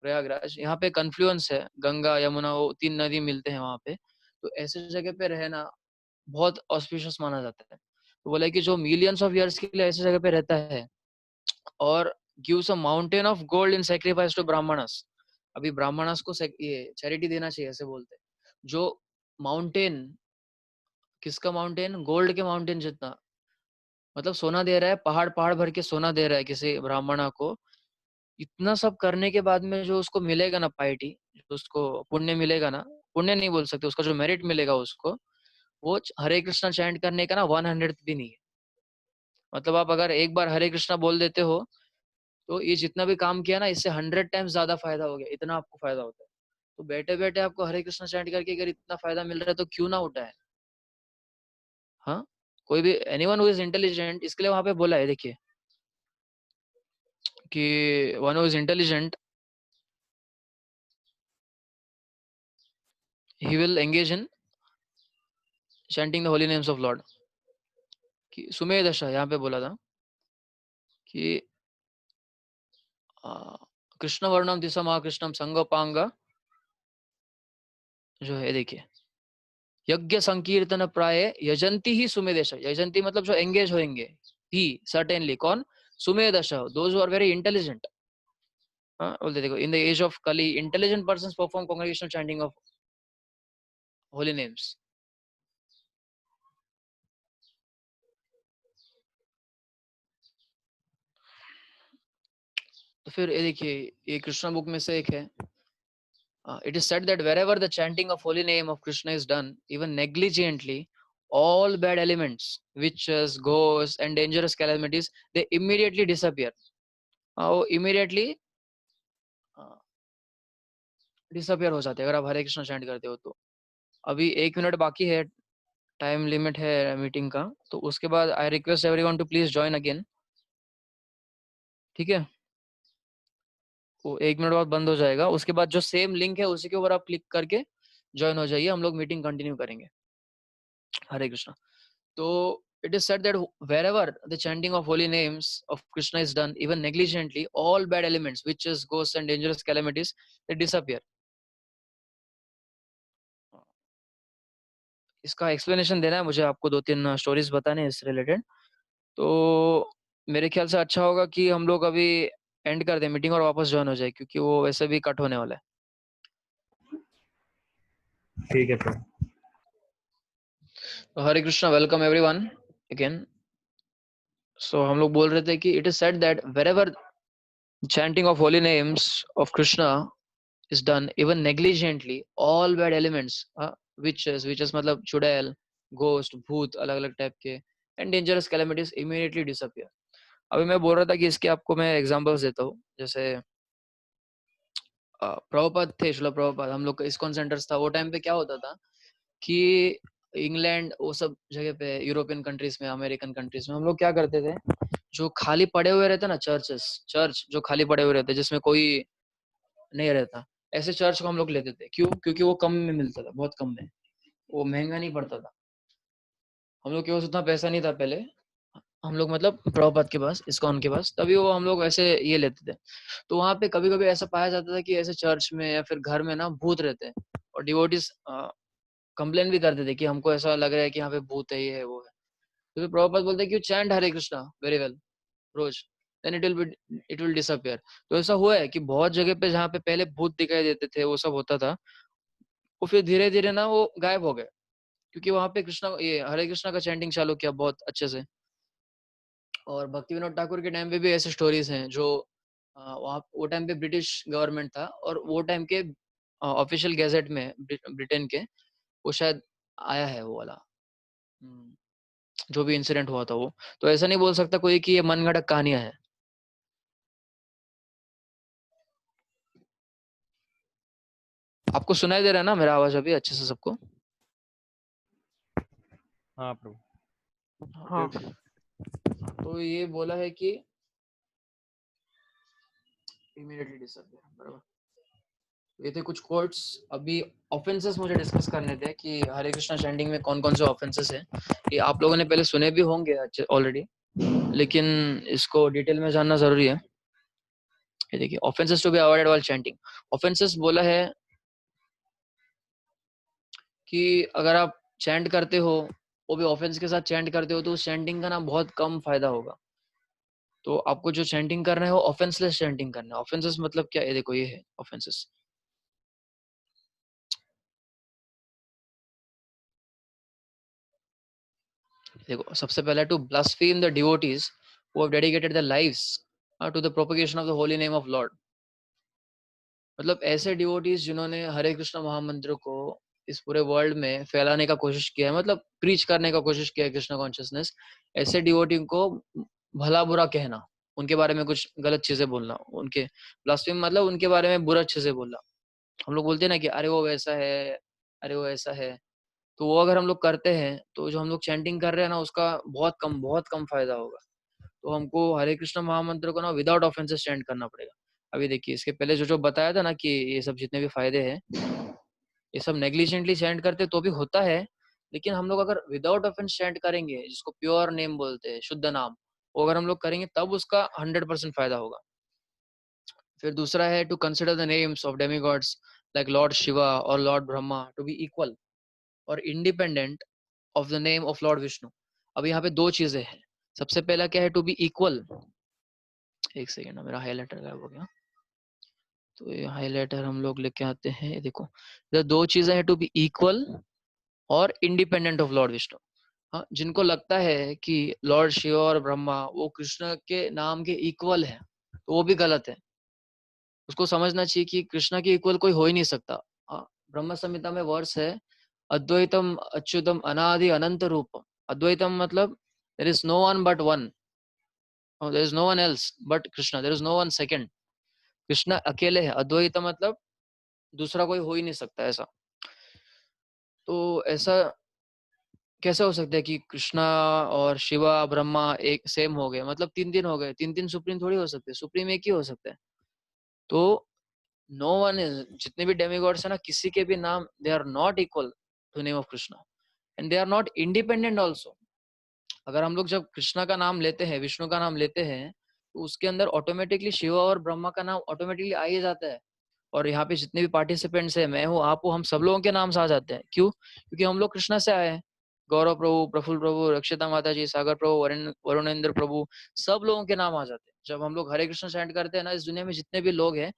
प्रयागराज, यहाँ पे कन्फ्लुएंस है, गंगा यमुना, वो 3 नदी मिलते हैं वहाँ पे। तो ऐसे जगह पे रहना बहुत ऑस्पिशियस माना जाता है। तो बोला कि जो मिलियंस ऑफ ईयर्स के लिए ऐसे जगह पे रहता है और gives a mountain of gold in sacrifice to brahmanas. अभी ब्राह्मणस को ये चैरिटी देना चाहिए, ऐसे बोलते हैं। जो माउंटेन, किसका माउंटेन, गोल्ड के माउंटेन जितना, मतलब सोना दे रहा है, पहाड़ पहाड़ भर के सोना दे रहा है किसी ब्राह्मणा को, इतना सब करने के बाद में जो उसको मिलेगा ना पाइटी, जो उसको पुण्य मिलेगा ना, पुण्य नहीं बोल सकते, उसका जो मेरिट मिलेगा उसको, वो हरे कृष्णा चैंट करने का ना 100th भी नहीं है। मतलब आप अगर एक बार हरे कृष्णा बोल देते हो, तो ये जितना भी काम किया ना, इससे 100 टाइम्स ज्यादा फायदा हो गया, इतना आपको फायदा होता है। तो बैठे बैठे आपको हरे कृष्णा चैंट करके अगर इतना फायदा मिल रहा है तो क्यों ना उठाए। हाँ, कोई भी एनीवन हु इज इंटेलिजेंट, इसके लिए वहां पे बोला है, देखिए कि one who is intelligent he will engage in chanting the holy names of Lord। कि सुमेध दशा यहाँ पे बोला था कि कृष्ण वर्णम दिशा महाकृष्णम संगोपांग, जो है देखिए, यज्ञ संकीर्तन प्राय यजंती ही सुमेधश, यजंती मतलब जो एंगेज होंगे, ही सर्टेनली, कौन, Sumedhas, those who are very intelligent. बोलते देखो, in the age of Kali intelligent persons perform congregational chanting of holy names. तो फिर ये देखिए, ये कृष्णा बुक में से एक है, it is said that wherever the chanting of holy name of Krishna is done, even negligently, all bad elements, witches, ghosts, and dangerous calamities, they immediately disappear. वो immediately disappear हो जाते हैं अगर आप हरे कृष्ण चैंट करते हो तो। अभी 1 मिनट बाकी है, टाइम लिमिट है मीटिंग का, तो उसके बाद I request everyone to please join again, ठीक है। वो 1 मिनट बाद बंद हो जाएगा, उसके बाद जो सेम लिंक है उसी के ऊपर आप क्लिक करके ज्वाइन हो जाइए, हम लोग मीटिंग कंटिन्यू करेंगे। हरे Krishna. So it is said that wherever the chanting of holy names of Krishna is done, even negligently, all bad elements, witches, ghosts, and dangerous calamities, they disappear. इसका explanation देना है मुझे, आपको 2-3 स्टोरीज बताने हैं इससे related. तो मेरे ख्याल से अच्छा होगा कि हम लोग अभी एंड कर दें मीटिंग और वापस ज्वाइन हो जाए, क्योंकि वो वैसे भी कट होने वाला है। ठीक है तो हरे कृष्णा, वेलकम एवरीवन अगेन। सो हम लोग बोल रहे थे कि it is said that wherever chanting of holy names of Krishna is done even negligently, all bad elements, witches मतलब चुड़ैल, ghost, भूत अलग अलग टाइप के, and dangerous calamities immediately disappear. अभी मैं बोल रहा था कि इसके आपको मैं एग्जांपल्स देता हूँ. जैसे प्रभुपाद थे, श्रील प्रभुपाद, हम लोग का इस्कॉन सेंटर्स था. वो टाइम पे क्या होता था कि इंग्लैंड वो सब जगह पे, यूरोपियन कंट्रीज में, अमेरिकन कंट्रीज में हम लोग क्या करते थे, जो खाली पड़े हुए रहते ना चर्च जो खाली पड़े हुए रहते जिसमें कोई नहीं रहता, ऐसे चर्च को हम लोग लेते थे. क्यों? क्योंकि वो कम में मिलता था, बहुत कम में, वो महंगा नहीं पड़ता था. हम लोग के पास उतना पैसा नहीं था पहले, हम लोग मतलब प्रभुपाद के पास, इस्कॉन के पास, तभी वो हम लोग ऐसे ये लेते थे. तो वहां पे कभी कभी ऐसा पाया जाता था कि ऐसे चर्च में या फिर घर में ना भूत रहते हैं, और डिवोटीज कंप्लेन भी करते थे कि हमको ऐसा लग रहा है कि यहाँ पे भूत है, ये है, वो है. तो फिर प्रभुपाद बोलते हैं कि chant Hare Krishna very well रोज, देन इट विल डिसअपियर. तो ऐसा हुआ है कि बहुत जगह पे जहाँ पे पहले भूत दिखाई देते थे, वो सब होता था, वो फिर धीरे धीरे ना वो गायब हो गए, क्योंकि वहां पे कृष्णा ये हरे कृष्णा का चैंटिंग चालू किया बहुत अच्छे से. और भक्ति विनोद ठाकुर के टाइम पे भी ऐसे स्टोरीज हैं जो वहाँ वो टाइम पे ब्रिटिश गवर्नमेंट था, और वो टाइम के ऑफिशियल गैजेट में ब्रिटेन के वो शायद आया है वो वाला, हम्म, जो भी इंसिडेंट हुआ था वो. तो ऐसा नहीं बोल सकता कोई कि ये मनगढ़ंत कहानियां हैं. आपको सुनाई दे रहा है ना मेरा आवाज अभी अच्छे से सबको? हाँ प्रभु. हाँ. तो ये बोला है कि इमीडिएटली डिसअपियर, बराबर. ये थे कुछ कोट्स. अभी ऑफेंसेस मुझे डिस्कस करने थे कि हरे कृष्णा चैंटिंग में कौन कौन से ऑफेंसेस हैं. ये आप लोगों ने पहले सुने भी होंगे ऑलरेडी, लेकिन इसको डिटेल में जानना जरूरी है. ये देखिए, offences to be avoided while chanting. Offences बोला है कि अगर आप चैंट करते हो, वो भी ऑफेंस के साथ चैंट करते हो, तो उस चैंटिंग का ना बहुत कम फायदा होगा. तो आपको जो चैंटिंग करना है वो ऑफेंसलेस चैंटिंग करना है. ऑफेंसेस मतलब क्या? ये देखो, ये है ऑफेंसेस. देखो, सबसे पहला to blaspheme the devotees who have dedicated their lives to the propagation of the holy name of lord. मतलब ऐसे डिवोटीज जिन्होंने हरे कृष्ण महामंत्र को इस पूरे वर्ल्ड में फैलाने का कोशिश किया है, मतलब प्रीच करने का कोशिश किया है कृष्ण कॉन्शियसनेस, ऐसे डिवोटी को भला बुरा कहना, उनके बारे में कुछ गलत चीजें बोलना, उनके ब्लास्फेम मतलब उनके बारे में बुरा चीजें बोलना. हम लोग बोलते हैं ना कि अरे वो वैसा है, अरे वो ऐसा है. तो वो अगर हम लोग करते हैं, तो जो हम लोग चैंटिंग कर रहे हैं ना, उसका बहुत कम फायदा होगा. तो हमको हरे कृष्ण महामंत्र को ना विदाउट ऑफेंसेस चैंट करना पड़ेगा. अभी देखिए, इसके पहले जो जो बताया था ना कि ये सब जितने भी फायदे हैं, ये सब नेग्लिजेंटली चैंट करते तो भी होता है, लेकिन हम लोग अगर विदाउट ऑफेंस चैंट करेंगे, जिसको प्योर नेम बोलते हैं, शुद्ध नाम, वो अगर हम लोग करेंगे तब उसका 100% फायदा होगा. फिर दूसरा है to consider the names of demigods like lord Shiva और lord Brahma to be equal और independent of the name of lord Vishnu. अब यहाँ पे दो चीजें हैं. सबसे पहला क्या है? To be equal. एक सेकेंड, मेरा हाईलाइटर गायब हो गया. तो ये हाईलाइटर हम लोग लेके आते हैं. ये देखो, इधर दो चीजें हैं, टू बी इक्वल और इंडिपेंडेंट ऑफ लॉर्ड विष्णु. हाँ, जिनको लगता है कि लॉर्ड शिव और ब्रह्मा वो कृष्ण के नाम के इक्वल है, तो वो भी गलत है. उसको समझना चाहिए कि कृष्ण के इक्वल कोई हो ही नहीं सकता. हाँ, ब्रह्म संहिता में वर्स है, अद्वैतम अच्युतम अनादि अनंत रूपम. अद्वैतम मतलब there is no one but one, there is no one else but Krishna, there is no one second. Krishna अकेले है. अद्वैत मतलब दूसरा कोई हो ही नहीं सकता ऐसा. तो ऐसा कैसे हो सकता है कि कृष्णा और शिवा ब्रह्मा एक सेम हो गए? मतलब तीन तीन हो गए, तीन तीन सुप्रीम थोड़ी हो सकते. सुप्रीम एक ही हो सकता है. तो नो वन इज, जितने भी डेमिगॉड्स है ना, किसी के भी नाम they are not equal to name of Krishna, and they are not independent also. अगर हम लोग जब कृष्णा का नाम लेते हैं, विष्णु का नाम लेते हैं, तो उसके अंदर ऑटोमेटिकली शिवा और ब्रह्मा का नाम ऑटोमेटिकली आ ही जाता है. और यहाँ पे जितने भी पार्टिसिपेंट्स हैं, मैं हूँ, आप हो, हम सब लोगों के नाम आ जाते हैं. क्यों? क्योंकि हम लोग कृष्णा से आए हैं. गौरव प्रभु, प्रफुल्ल प्रभु, रक्षिता माता जी, सागर प्रभु, वरुणेंद्र प्रभु, सब लोगों के नाम आ जाते हैं. जब हम लोग हरे कृष्ण चैंट करते हैं ना, इस दुनिया में जितने भी लोग हैं,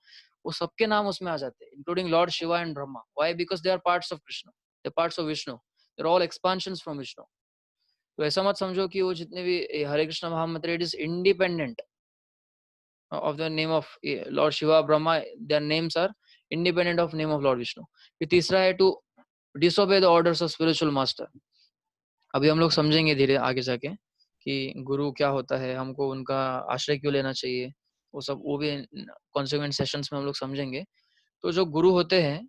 वो सबके नाम उसमें आ जाते हैं, including lord Shiva and Brahma. Why? Because they are parts of Krishna, they parts of Vishnu, they are all expansions from Vishnu. तो ऐसा मत समझो कि वो जितने भी हरे कृष्ण महामंत्र, it is independent. of the name of Lord Shiva, Brahma, their names are independent of name of Lord Vishnu. फिर तीसरा है to disobey the orders of spiritual master. अभी हम लोग समझेंगे धीरे आगे जाके कि गुरु क्या होता है, हमको उनका आश्रय क्यों लेना चाहिए, वो सब वो भी कॉन्सिक्वेंट सेशंस में हम लोग समझेंगे. तो जो गुरु होते हैं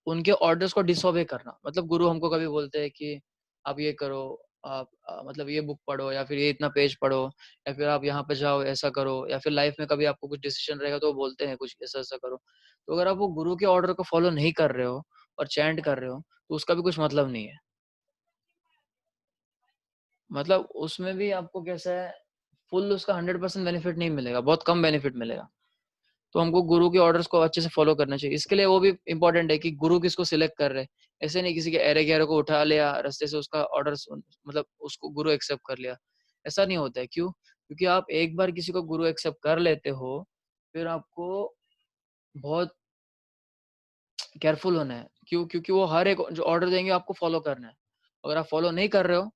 उनके ऑर्डर्स को डिसोबे करना, मतलब गुरु हमको कभी बोलते हैं कि आप ये करो, आप मतलब ये बुक पढ़ो, या फिर ये इतना पेज पढ़ो, या फिर आप यहाँ पे जाओ ऐसा करो, या फिर लाइफ में कभी आपको कुछ डिसीजन रहेगा तो वो बोलते हैं कुछ ऐसा ऐसा करो. तो अगर आप वो गुरु के ऑर्डर को फॉलो नहीं कर रहे हो और चैंट कर रहे हो तो उसका भी कुछ मतलब नहीं है. मतलब उसमें भी आपको कैसा है, फुल उसका 100% बेनिफिट नहीं मिलेगा, बहुत कम बेनिफिट मिलेगा. तो हमको गुरु के ऑर्डर्स को अच्छे से फॉलो करना चाहिए. इसके लिए वो भी इंपॉर्टेंट है कि गुरु किसको सिलेक्ट कर रहे हैं. ऐसे नहीं किसी के एरे गैरे को उठा लिया रास्ते से, उसका ऑर्डर्स मतलब उसको गुरु एक्सेप्ट कर लिया, ऐसा नहीं होता है. क्यों? क्योंकि आप एक बार किसी को गुरु एक्सेप्ट कर लेते हो फिर आपको बहुत केयरफुल होना है. क्यों? क्योंकि वो हर एक जो ऑर्डर देंगे आपको फॉलो करना है. अगर आप फॉलो नहीं कर रहे हो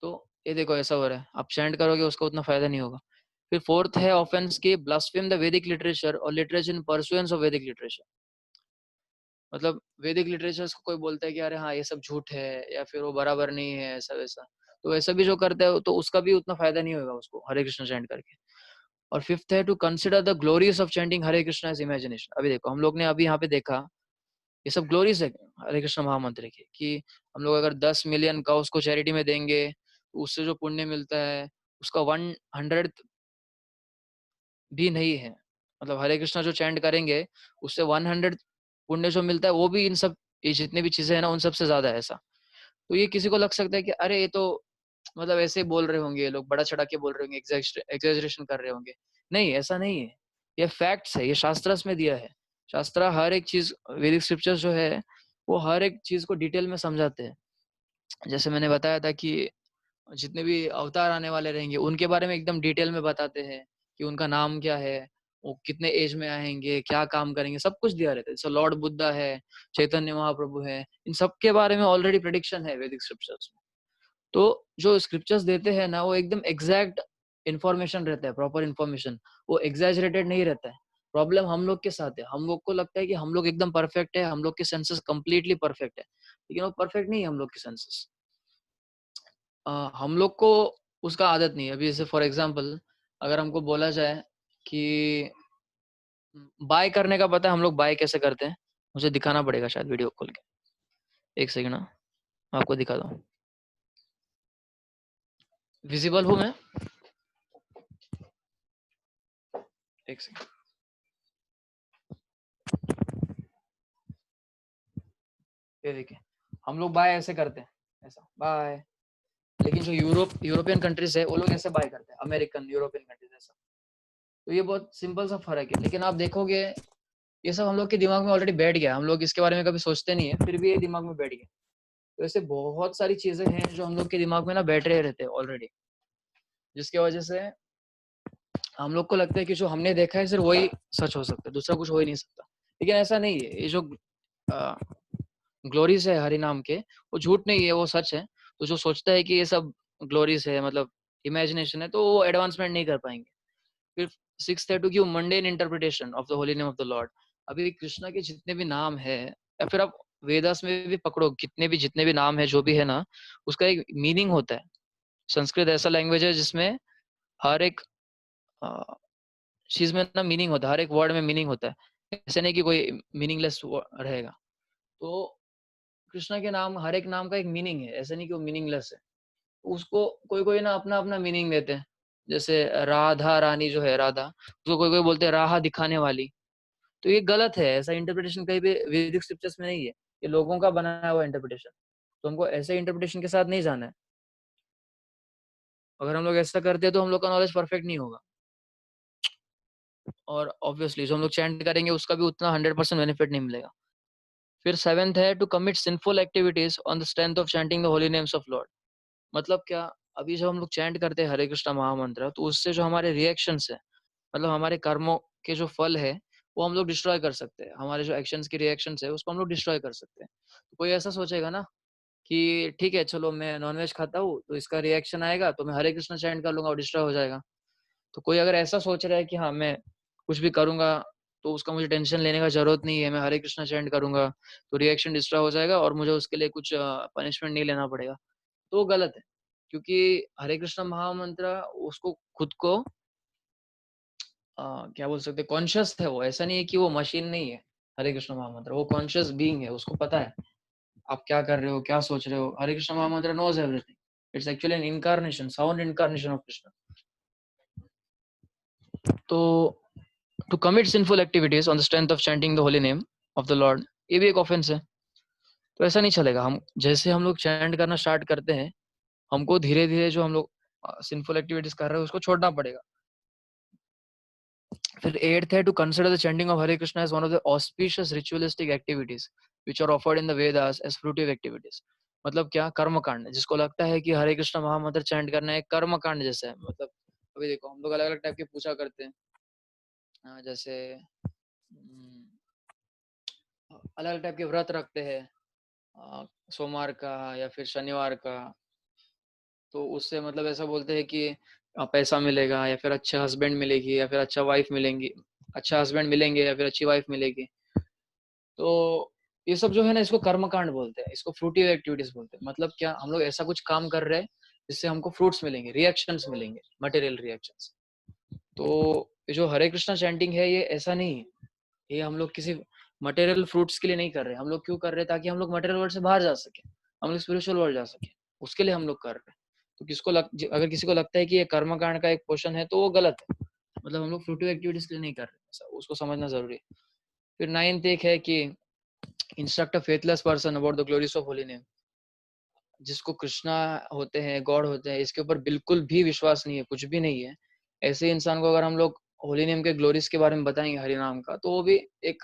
तो ये देखो ऐसा हो रहा है, आप चैंट करोगे उसका उतना फायदा नहीं होगा. फिर फोर्थ है ऑफेंस की ब्लास्फेम द वैदिक लिटरेचर और लिटरेचर इन परसुएंस ऑफ वैदिक लिटरेचर. मतलब वैदिक लिटरेचर्स को कोई बोलता है कि अरे हाँ ये सब झूठ है या फिर वो बराबर नहीं है ऐसा वैसा, तो वैसा भी जो करता है तो उसका भी उतना फायदा नहीं होगा उसको हरे कृष्ण चैंट करके. और फिफ्थ है to consider the glories of chanting Hare Krishna as imagination. अभी देखो हम लोग ने अभी यहाँ पे देखा ये सब ग्लोरीज है हरे कृष्ण महामंत्र के, कि हम लोग अगर 10 मिलियन का उसको चैरिटी में देंगे तो उससे जो पुण्य मिलता है उसका 100 भी नहीं है. मतलब हरे कृष्णा जो चैंट करेंगे उससे 100 पुण्य जो मिलता है वो भी इन सब ये जितने भी चीजें हैं ना उन सब से ज्यादा है ऐसा. तो ये किसी को लग सकता है कि अरे ये तो मतलब ऐसे बोल रहे होंगे ये लोग, बड़ा चढ़ा के बोल रहे होंगे, एग्जैजरेशन कर रहे होंगे. नहीं, ऐसा नहीं है. ये फैक्ट्स है, ये शास्त्रस में दिया है. शास्त्र हर एक चीज, वैदिक स्क्रिप्चर्स जो है वो हर एक चीज को डिटेल में समझाते हैं. जैसे मैंने बताया था कि जितने भी अवतार आने वाले रहेंगे उनके बारे में एकदम डिटेल में बताते हैं कि उनका नाम क्या है, वो कितने एज में आएंगे, क्या काम करेंगे, सब कुछ दिया रहता है. जैसे लॉर्ड बुद्धा है, चैतन्य महाप्रभु है, इन सब के बारे में ऑलरेडी प्रेडिक्शन है वैदिक स्क्रिप्चर्स में. तो जो स्क्रिप्चर्स देते हैं ना वो एकदम एग्जैक्ट इन्फॉर्मेशन रहता है, प्रॉपर इन्फॉर्मेशन, वो एग्जैजरेटेड नहीं रहता है. प्रॉब्लम हम लोग के साथ है, हम लोग को लगता है कि हम लोग एकदम परफेक्ट है, हम लोग के सेंसेस कंप्लीटली परफेक्ट है, लेकिन वो परफेक्ट नहीं है हम लोग के सेंसेस. हम लोग को उसका आदत नहीं है. अभी जैसे फॉर एग्जांपल अगर हमको बोला जाए कि बाय करने का पता है हम लोग बाय कैसे करते हैं, मुझे दिखाना पड़ेगा शायद वीडियो खोल के. एक सेकंड ना, आपको दिखा दूं. विजिबल हूँ मैं? एक सेकंड. ये देखिए हम लोग बाय ऐसे करते हैं, ऐसा बाय. लेकिन जो यूरोपियन कंट्रीज है वो लोग ऐसे बाय करते हैं, अमेरिकन यूरोपियन कंट्रीज ऐसा. तो ये बहुत सिंपल सा फर्क है. लेकिन आप देखोगे ये सब हम लोग के दिमाग में ऑलरेडी बैठ गया, हम लोग इसके बारे में कभी सोचते नहीं है, फिर भी ये दिमाग में बैठ गया. तो ऐसे बहुत सारी चीजें हैं जो हम लोग के दिमाग में ना बैठ रहे रहते हैं ऑलरेडी, जिसकी वजह से हम लोग को लगता है कि जो हमने देखा है सिर्फ वही सच हो सकता है, दूसरा कुछ हो ही नहीं सकता. लेकिन ऐसा नहीं है. ये जो ग्लोरीज है हरि नाम के, वो झूठ नहीं है, वो सच है. तो जो सोचता है कि ये सब ग्लोरीज है मतलब इमेजिनेशन है तो वो एडवांसमेंट नहीं कर पाएंगे. फिर सिक्स्थ है to give mundane interpretation of the holy name of the lord. अभी कृष्णा के जितने भी नाम है या फिर आप वेदास में भी पकड़ो, जितने भी नाम है जो भी है ना, उसका एक मीनिंग होता है. संस्कृत ऐसा लैंग्वेज है जिसमें हर एक चीज में ना मीनिंग होता है, हर एक वर्ड में मीनिंग होता है. ऐसे नहीं कि कोई मीनिंगलेस रहेगा. तो कृष्णा के नाम, हर एक नाम का एक मीनिंग है, ऐसे नहीं कि वो मीनिंगलेस है. उसको कोई कोई ना अपना अपना मीनिंग देते हैं. जैसे राधा रानी जो है राधा, उसको कोई कोई बोलते हैं राह दिखाने वाली. तो ये गलत है, ऐसा इंटरप्रिटेशन कहीं भी वैदिक स्क्रिप्चर्स में नहीं है. ये लोगों का बनाया हुआ इंटरप्रिटेशन. तो हमको ऐसे इंटरप्रिटेशन के साथ नहीं जाना है. अगर हम लोग ऐसा करते हैं तो हम लोग का नॉलेज परफेक्ट नहीं होगा. और ऑब्वियसली जो हम लोग चैंट करेंगे उसका भी उतना 100% बेनिफिट नहीं मिलेगा. फिर सेवेंथ है to commit sinful activities on the strength of chanting the holy names of lord. मतलब क्या? अभी जब हम लोग चैंट करते हैं हरे कृष्णा महामंत्र तो उससे जो हमारे रिएक्शंस है, मतलब हमारे कर्मों के जो फल है वो हम लोग डिस्ट्रॉय कर सकते हैं. हमारे जो एक्शंस के रिएक्शंस है उसको हम लोग डिस्ट्रॉय कर सकते हैं. तो कोई ऐसा सोचेगा ना कि ठीक है चलो मैं नॉनवेज खाता हूँ तो इसका रिएक्शन आएगा तो मैं हरे कृष्णा चैंट कर लूंगा और डिस्ट्रॉय हो जाएगा. तो कोई अगर ऐसा सोच रहा है कि हाँ मैं कुछ भी करूंगा तो उसका मुझे टेंशन लेने का जरूरत नहीं है, मैं हरे कृष्णा चैंट करूंगा तो रिएक्शन डिस्ट्रॉय हो जाएगा और मुझे उसके लिए कुछ पनिशमेंट नहीं लेना पड़ेगा, तो वो गलत है। क्योंकि हरे कृष्णा महामंत्र उसको खुद को क्या बोल सकते हैं, कॉन्शियस है वो, ऐसा नहीं है कि वो मशीन नहीं है। हरे कृष्ण महामंत्र वो कॉन्शियस बीइंग है, उसको पता है आप क्या कर रहे हो, क्या सोच रहे हो। Hare Krishna mahamantra knows everything, it's actually an incarnation, sound incarnation of Krishna. तो to commit sinful activities on the strength of chanting the holy name of the lord, ये भी एक ऑफेंस है। तो ऐसा नहीं चलेगा। हम जैसे हम लोग चैंट करना स्टार्ट करते हैं, हमको धीरे धीरे जो हम लोग सिंफुल एक्टिविटीज कर रहे हैं उसको छोड़ना पड़ेगा। फिर एट्थ है to consider the chanting of Hare Krishna as one of the auspicious ritualistic activities which are offered in the Vedas as fruitive activities. मतलब क्या, कर्म कांड। जिसको लगता है कि हरे कृष्णा महामंत्र चैंट करना एक कर्म कांड जैसा है, मतलब अभी देखो हम लोग अलग अलग टाइप की पूजा करते हैं, जैसे अलग अलग टाइप के व्रत रखते हैं, सोमवार का या फिर शनिवार का। तो उससे मतलब ऐसा बोलते हैं कि पैसा मिलेगा या फिर अच्छा हस्बैंड मिलेगी या फिर अच्छा वाइफ मिलेंगी, अच्छा हस्बैंड मिलेंगे या फिर अच्छी वाइफ मिलेगी। तो ये सब जो है ना, इसको कर्म कांड बोलते हैं, इसको फ्रूटिव एक्टिविटीज बोलते हैं। मतलब क्या, हम लोग ऐसा कुछ काम कर रहे हैं जिससे हमको फ्रूट्स मिलेंगे, रिएक्शंस मिलेंगे, मटेरियल रिएक्शंस। तो ये जो हरे कृष्णा चैंटिंग है ये ऐसा नहीं है, ये हम लोग किसी मटेरियल फ्रूट्स के लिए नहीं कर रहे। हम लोग क्यों कर रहे हैं, ताकि हम लोग मटेरियल वर्ल्ड से बाहर जा सके, हम लोग स्पिरिचुअल वर्ल्ड जा सके, उसके लिए हम लोग कर रहे हैं। तो अगर किसी को लगता है कि ये कर्म कांड का एक पोर्शन है तो वो गलत है। मतलब हम लोग फ्रूटिव एक्टिविटीज के लिए नहीं कर रहे, उसको समझना जरूरी है। फिर नाइन्थ एक है कि instruct a faithless person about the glories of holy name. जिसको कृष्णा होते हैं, गॉड होते हैं, इसके ऊपर बिल्कुल भी विश्वास नहीं है, कुछ भी नहीं है, ऐसे इंसान को अगर हम लोग होली नेम के ग्लोरीज के बारे में बताएंगे, हरि नाम का, तो वो भी एक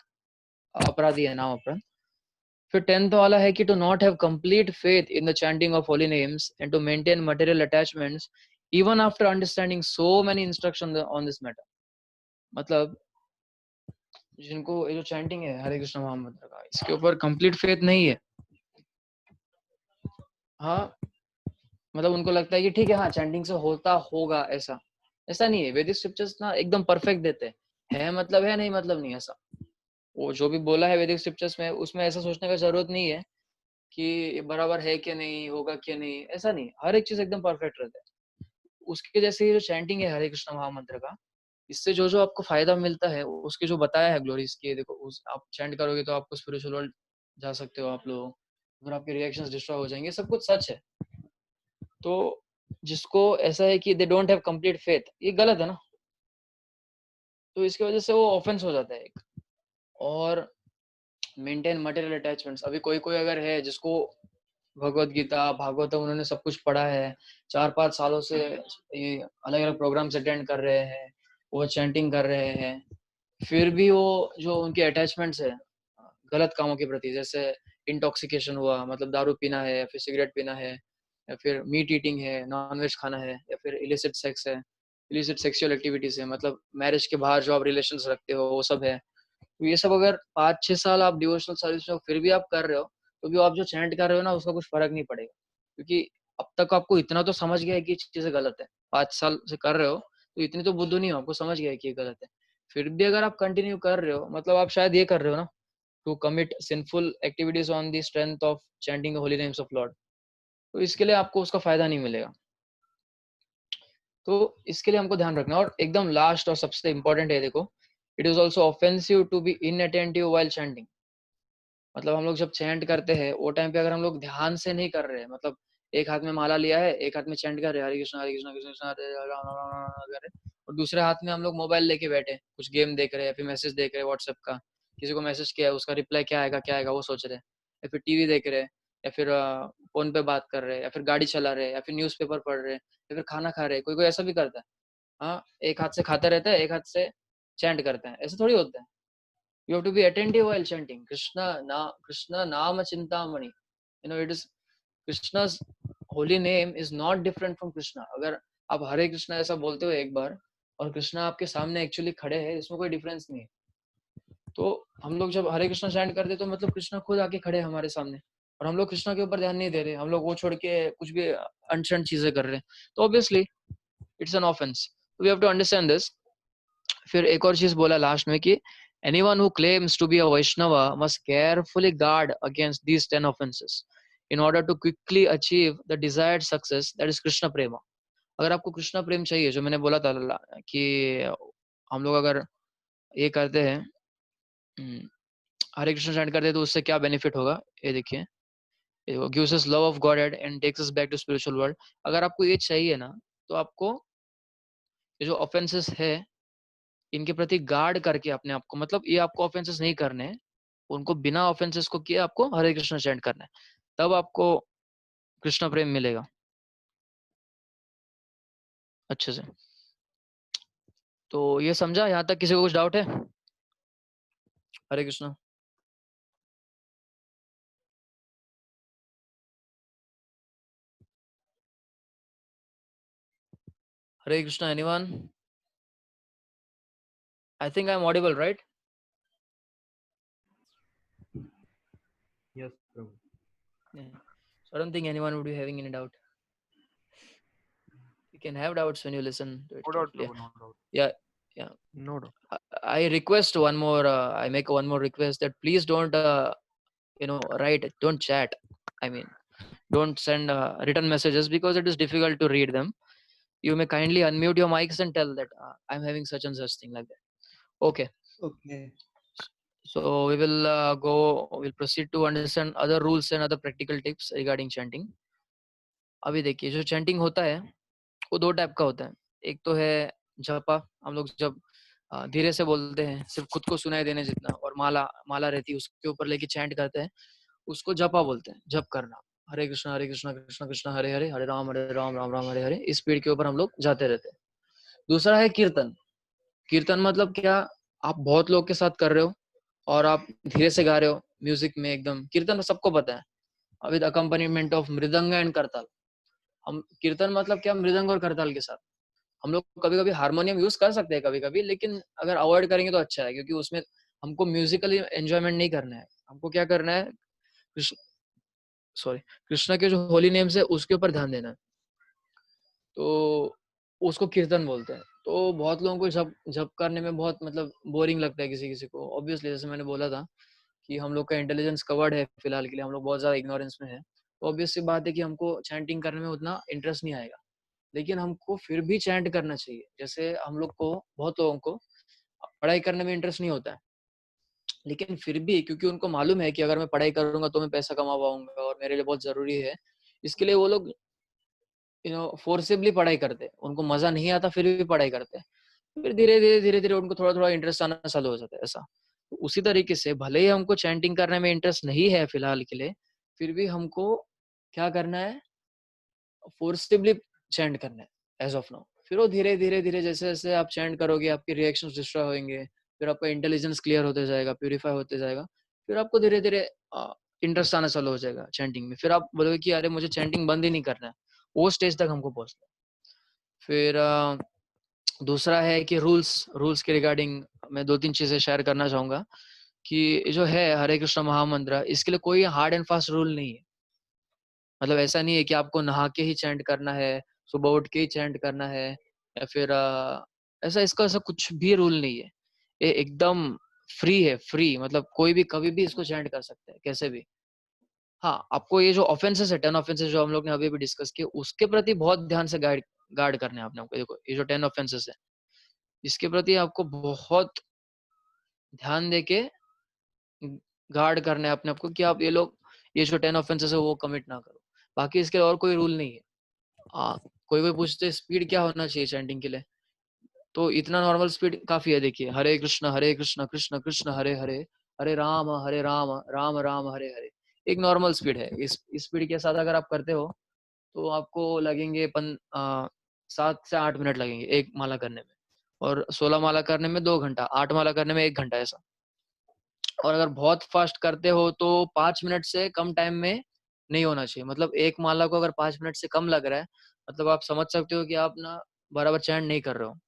अपराधी है, नाम अपराध। फिर 10th वाला है कि to not have complete faith in the chanting of holy names and to maintain material attachments even after understanding so many instruction on this matter. मतलब जिनको ये जो चैंटिंग है हरे कृष्ण महामंत्र का, इसके ऊपर कंप्लीट फेथ नहीं है, हाँ, मतलब उनको लगता है कि ठीक है, हाँ चैंटिंग से होता होगा, ऐसा ऐसा नहीं है। वैदिक स्क्रिप्चर्स ना एकदम परफेक्ट देते हैं, है मतलब है, नहीं मतलब नहीं, ऐसा वो जो भी बोला है वैदिक स्क्रिप्चर्स में, उसमें ऐसा सोचने का जरूरत नहीं है कि ये बराबर है कि नहीं, होगा कि नहीं, ऐसा नहीं। हर एक चीज एकदम परफेक्ट रहता है। उसके जैसे ये जो चैंटिंग है हरे कृष्ण महामंत्र का, इससे जो जो आपको फायदा मिलता है उसके जो बताया है ग्लोरीज की, देखो आप चैंट करोगे तो आपको स्पिरिचुअल वर्ल्ड जा सकते हो आप लोग, फिर आपके रिएक्शंस डिस्ट्रॉय हो जाएंगे, सब कुछ सच है। तो जिसको ऐसा है कि they don't have complete faith, ये गलत है ना, तो इसकी वजह से वो ऑफेंस हो जाता है एक। और मेंटेन मटेरियल अटैचमेंट्स, अभी कोई कोई अगर है जिसको भगवत गीता भागवतम उन्होंने सब कुछ पढ़ा है, 4-5 सालों से ये अलग अलग प्रोग्राम्स अटेंड कर रहे हैं, वो चैंटिंग कर रहे हैं, फिर भी वो जो उनके अटैचमेंट्स है गलत कामों के प्रति, जैसे इंटॉक्सिकेशन हुआ, मतलब दारू पीना है या फिर सिगरेट पीना है या फिर मीट ईटिंग है, नॉन वेज खाना है, या फिर इलिसिट सेक्स है, इलिसिट सेक्सुअल एक्टिविटीज है, मतलब मैरिज के बाहर जो आप रिलेशंस रखते हो वो सब है। तो ये सब अगर 5-6 साल आप डिवोशनल सर्विस में फिर भी आप कर रहे हो, तो भी आप जो चैंट कर रहे हो ना उसका कुछ फर्क नहीं पड़ेगा। क्योंकि अब तक आपको इतना तो समझ गया है कि चीजें गलत है, 5 साल से कर रहे हो तो इतनी तो बुद्धू नहीं हो, आपको समझ गया है कि ये गलत है। फिर भी अगर आप कंटिन्यू कर रहे हो, मतलब आप शायद ये कर रहे हो ना, to commit sinful activities on the strength of chanting the holy names of lord, तो इसके लिए आपको उसका फायदा नहीं मिलेगा। तो इसके लिए हमको ध्यान रखना। और एकदम लास्ट और सबसे इंपॉर्टेंट है, देखो, it is also offensive to be inattentive while chanting. मतलब हम लोग जब चैंट करते हैं वो टाइम पे अगर हम लोग ध्यान से नहीं कर रहे हैं, मतलब एक हाथ में माला लिया है, एक हाथ में चैंट कर रहे हैं, हरे कृष्णा कृष्ण कृष्ण हरे हरे, राम राम राम राम कर रहे हैं, और दूसरे हाथ में हम लोग मोबाइल लेके बैठे कुछ गेम देख रहे हैं या फिर मैसेज देख रहे हैं व्हाट्सएप का, किसी को मैसेज किया है उसका रिप्लाई क्या आएगा वो सोच रहे हैं, या फिर टीवी देख रहे हैं, या फिर फोन पे बात कर रहे हैं, या फिर गाड़ी चला रहे हैं, या फिर न्यूज़पेपर पढ़ रहे हैं, या फिर खाना खा रहे हैं। कोई कोई ऐसा भी करता है, हाँ, एक हाथ से खाता रहता है, एक हाथ से चैंट करता है, ऐसा थोड़ी होता है। You have to be attentive while chanting Krishna Nama Chintamani. It is Krishna's holy name is not different from Krishna. अगर आप हरे कृष्णा ऐसा बोलते हो एक बार और कृष्णा आपके सामने एक्चुअली खड़े हैं, इसमें कोई डिफरेंस नहीं है। तो हम लोग जब हरे कृष्णा चैंट करते तो मतलब कृष्णा खुद आके खड़े हैं हमारे सामने, और हम लोग कृष्णा के ऊपर ध्यान नहीं दे रहे, हम लोग वो छोड़ के कुछ भी अनशन चीजें कर रहे हैं, तो obviously it's an offence. We have to understand this. फिर एक और चीज बोला लास्ट में कि anyone who claims to be a Vaishnava must carefully guard against these 10 offenses in order to quickly achieve the desired success, that is Krishna prema. अगर आपको कृष्णा प्रेम चाहिए, जो मैंने बोला था कि हम लोग अगर ये करते हैं, हरे कृष्ण चैंट करते हैं, तो उससे क्या बेनिफिट होगा, ये देखिए, gives us love of God and takes us back to spiritual world. अगर आपको ये चाहिए ना, तो आपको ये जो ऑफेंसेस है, इनके प्रति गार्ड करके अपने आप को, मतलब ये आपको ऑफेंसेस नहीं करने हैं, उनको बिना ऑफेंसेस को किए आपको हरे कृष्ण चैंट करना है, तब आपको कृष्ण प्रेम मिलेगा अच्छे से. तो ये समझा, यहाँ तक किसी को कुछ डाउट है? Hare Krishna. Hare Krishna. Anyone? I think I am audible, right? Yes, Prabhu. Yeah. So I don't think anyone would be having any doubt. You can have doubts when you listen to it No doubt, carefully. Prabhu, no doubt. Yeah, yeah. No doubt. I request one more. I make one more request that please don't, write. Don't chat. I mean, don't send written messages because it is difficult to read them. You may kindly unmute your mics and tell that I'm having such and such thing like that. Okay. Okay. So we will we'll proceed to understand other rules and other practical tips regarding chanting. अभी देखिए, जो chanting होता है वो दो type का होता है. एक तो है जपा, हम लोग जब धीरे से बोलते हैं, सिर्फ खुद को सुनाई देने जितना, और माला माला रहती है उसके ऊपर लेके चैंट करते हैं, उसको जपा बोलते हैं, जप करना. हरे कृष्णा कृष्ण कृष्ण हरे हरे, हरे राम राम राम हरे हरे, इस स्पीड के ऊपर हम लोग जाते रहते हैं. दूसरा है कीर्तन. कीर्तन मतलब क्या, आप बहुत लोग के साथ कर रहे हो और आप धीरे से गा रहे हो म्यूजिक में एकदम. कीर्तन सबको पता है, विद अकम्पनीमेंट ऑफ मृदंग एंड करताल. हम कीर्तन मतलब क्या, मृदंग और करताल के साथ. हम लोग कभी कभी हारमोनियम यूज कर सकते हैं कभी कभी, लेकिन अगर अवॉइड करेंगे तो अच्छा है, क्योंकि उसमें हमको म्यूजिकली एंजॉयमेंट नहीं करना है. हमको क्या करना है, कृष्ण सॉरी कृष्णा के जो होली नेम्स है उसके ऊपर ध्यान देना है. तो उसको कीर्तन बोलते हैं. तो बहुत लोगों को जब जब करने में बहुत मतलब बोरिंग लगता है किसी किसी को. ऑब्वियसली जैसे मैंने बोला था कि हम लोग का इंटेलिजेंस कवर्ड है फिलहाल के लिए, हम लोग बहुत ज्यादा इग्नोरेंस में है. तो ऑब्वियस सी बात है कि हमको चैंटिंग करने में उतना इंटरेस्ट नहीं आएगा, लेकिन हमको फिर भी चैंट करना चाहिए. जैसे हम लोग को, बहुत लोगों को पढ़ाई करने में इंटरेस्ट नहीं होता है, लेकिन फिर भी क्योंकि उनको मालूम है कि अगर मैं पढ़ाई करूंगा तो मैं पैसा कमा पाऊंगा और मेरे लिए बहुत जरूरी है, इसके लिए वो लोग फोर्सिबली पढ़ाई करते हैं. उनको मजा नहीं आता फिर भी पढ़ाई करते हैं. फिर धीरे धीरे उनको थोड़ा थोड़ा इंटरेस्ट आना चालू हो जाता है ऐसा. तो उसी तरीके से भले ही हमको चैंटिंग करने में इंटरेस्ट नहीं है फिलहाल के लिए, फिर भी हमको क्या करना है, फोर्सिबली चैंट करना है एज ऑफ नाउ. फिर वो धीरे धीरे जैसे जैसे आप चैंट करोगे, आपके रिएक्शंस डिस्ट्रॉय होंगे, फिर आपका इंटेलिजेंस क्लियर होते जाएगा, प्यूरिफाई होते जाएगा. फिर आपको धीरे धीरे इंटरेस्ट आना चालू हो जाएगा चैंटिंग में. फिर आप बोलोगे कि अरे मुझे चैंटिंग बंद ही नहीं करना है. वो स्टेज तक हमको पहुंचना है. फिर दूसरा है कि रूल्स रूल्स के रिगार्डिंग मैं दो तीन चीजें शेयर करना चाहूंगा. कि जो है हरे कृष्ण महामंत्र, इसके लिए कोई हार्ड एंड फास्ट रूल नहीं है. मतलब ऐसा नहीं है कि आपको नहा के ही चैंट करना है, सुबह उठ के ही चैंट करना है, या फिर ऐसा इसका ऐसा कुछ भी रूल नहीं है. ये एकदम फ्री है, फ्री मतलब कोई भी कभी भी इसको चैंट कर सकते हैं कैसे भी. हाँ, आपको ये जो ऑफेंसेस है, 10 ऑफेंसेस जो हम लोग ने अभी भी डिस्कस किए, उसके प्रति बहुत ध्यान से गार्ड गार्ड करने हैं आपने. आपको देखो, ये जो 10 ऑफेंसेस है, इसके प्रति आपको बहुत ध्यान देके गार्ड करना है अपने आप को, कि आप ये जो 10 ऑफेंसेस है वो कमिट ना करो. बाकी इसके और कोई रूल नहीं है. कोई कोई पूछते स्पीड क्या होना चाहिए चैंटिंग के लिए, तो इतना नॉर्मल स्पीड काफी है. देखिए, हरे कृष्ण कृष्ण कृष्ण हरे हरे, हरे राम राम राम हरे हरे, एक नॉर्मल स्पीड है. इस स्पीड के साथ अगर आप करते हो तो आपको लगेंगे 7 से 8 मिनट लगेंगे एक माला करने में, और 16 माला करने में 2 घंटा, 8 माला करने में 1 घंटा ऐसा. और अगर बहुत फास्ट करते हो तो 5 मिनट से कम टाइम में नहीं होना चाहिए. मतलब एक माला को अगर 5 मिनट से कम लग रहा है, मतलब आप समझ सकते हो कि आप ना बराबर चैंट नहीं कर रहे हो.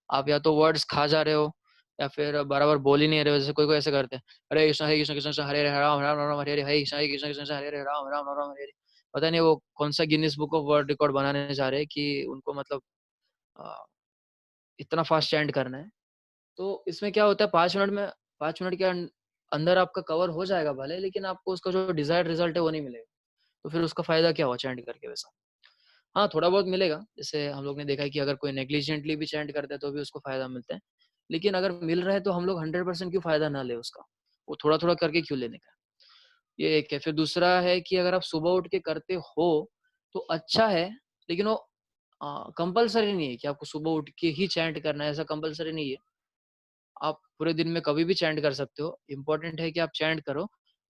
आप या तो वर्ड्स खा जा रहे हो, या फिर बराबर बोल ही नहीं रहे हो. जैसे कोई कोई ऐसे करते हैं, हरे कृष्ण कृष्ण कृष्ण हरे हरे राम राम राम हरे हरे, हरे कृष्ण कृष्ण कृष्ण हरे हरे राम राम राम हरे हरे. पता नहीं वो कौन सा Guinness book of world record बनाने जा रहे हैं कि उनको मतलब अ, इतना फास्ट चैंट करना है. तो इसमें क्या होता है 5 मिनट के अंदर आपका कवर हो जाएगा भले, लेकिन आपको उसका जो डिजायर्ड रिजल्ट है वो नहीं मिलेगा। तो फिर उसका फायदा क्या हुआ चैंट करके वैसा। हाँ, थोड़ा बहुत मिलेगा, जैसे हम लोग ने देखा है कि अगर कोई नेग्लिजेंटली भी चैंट करता है तो भी उसको फायदा मिलता है। लेकिन अगर मिल रहा है तो हम लोग 100% क्यों फायदा ना ले उसका, वो थोड़ा थोड़ा करके क्यों लेने का। ये एक है। फिर दूसरा है कि अगर आप सुबह उठ के करते हो तो अच्छा है, लेकिन वो कंपलसरी नहीं है कि आपको सुबह उठ के ही चैंट करना है, ऐसा कंपलसरी नहीं है। आप पूरे दिन में कभी भी चैंट कर सकते हो, इम्पोर्टेंट है कि आप चैंट करो।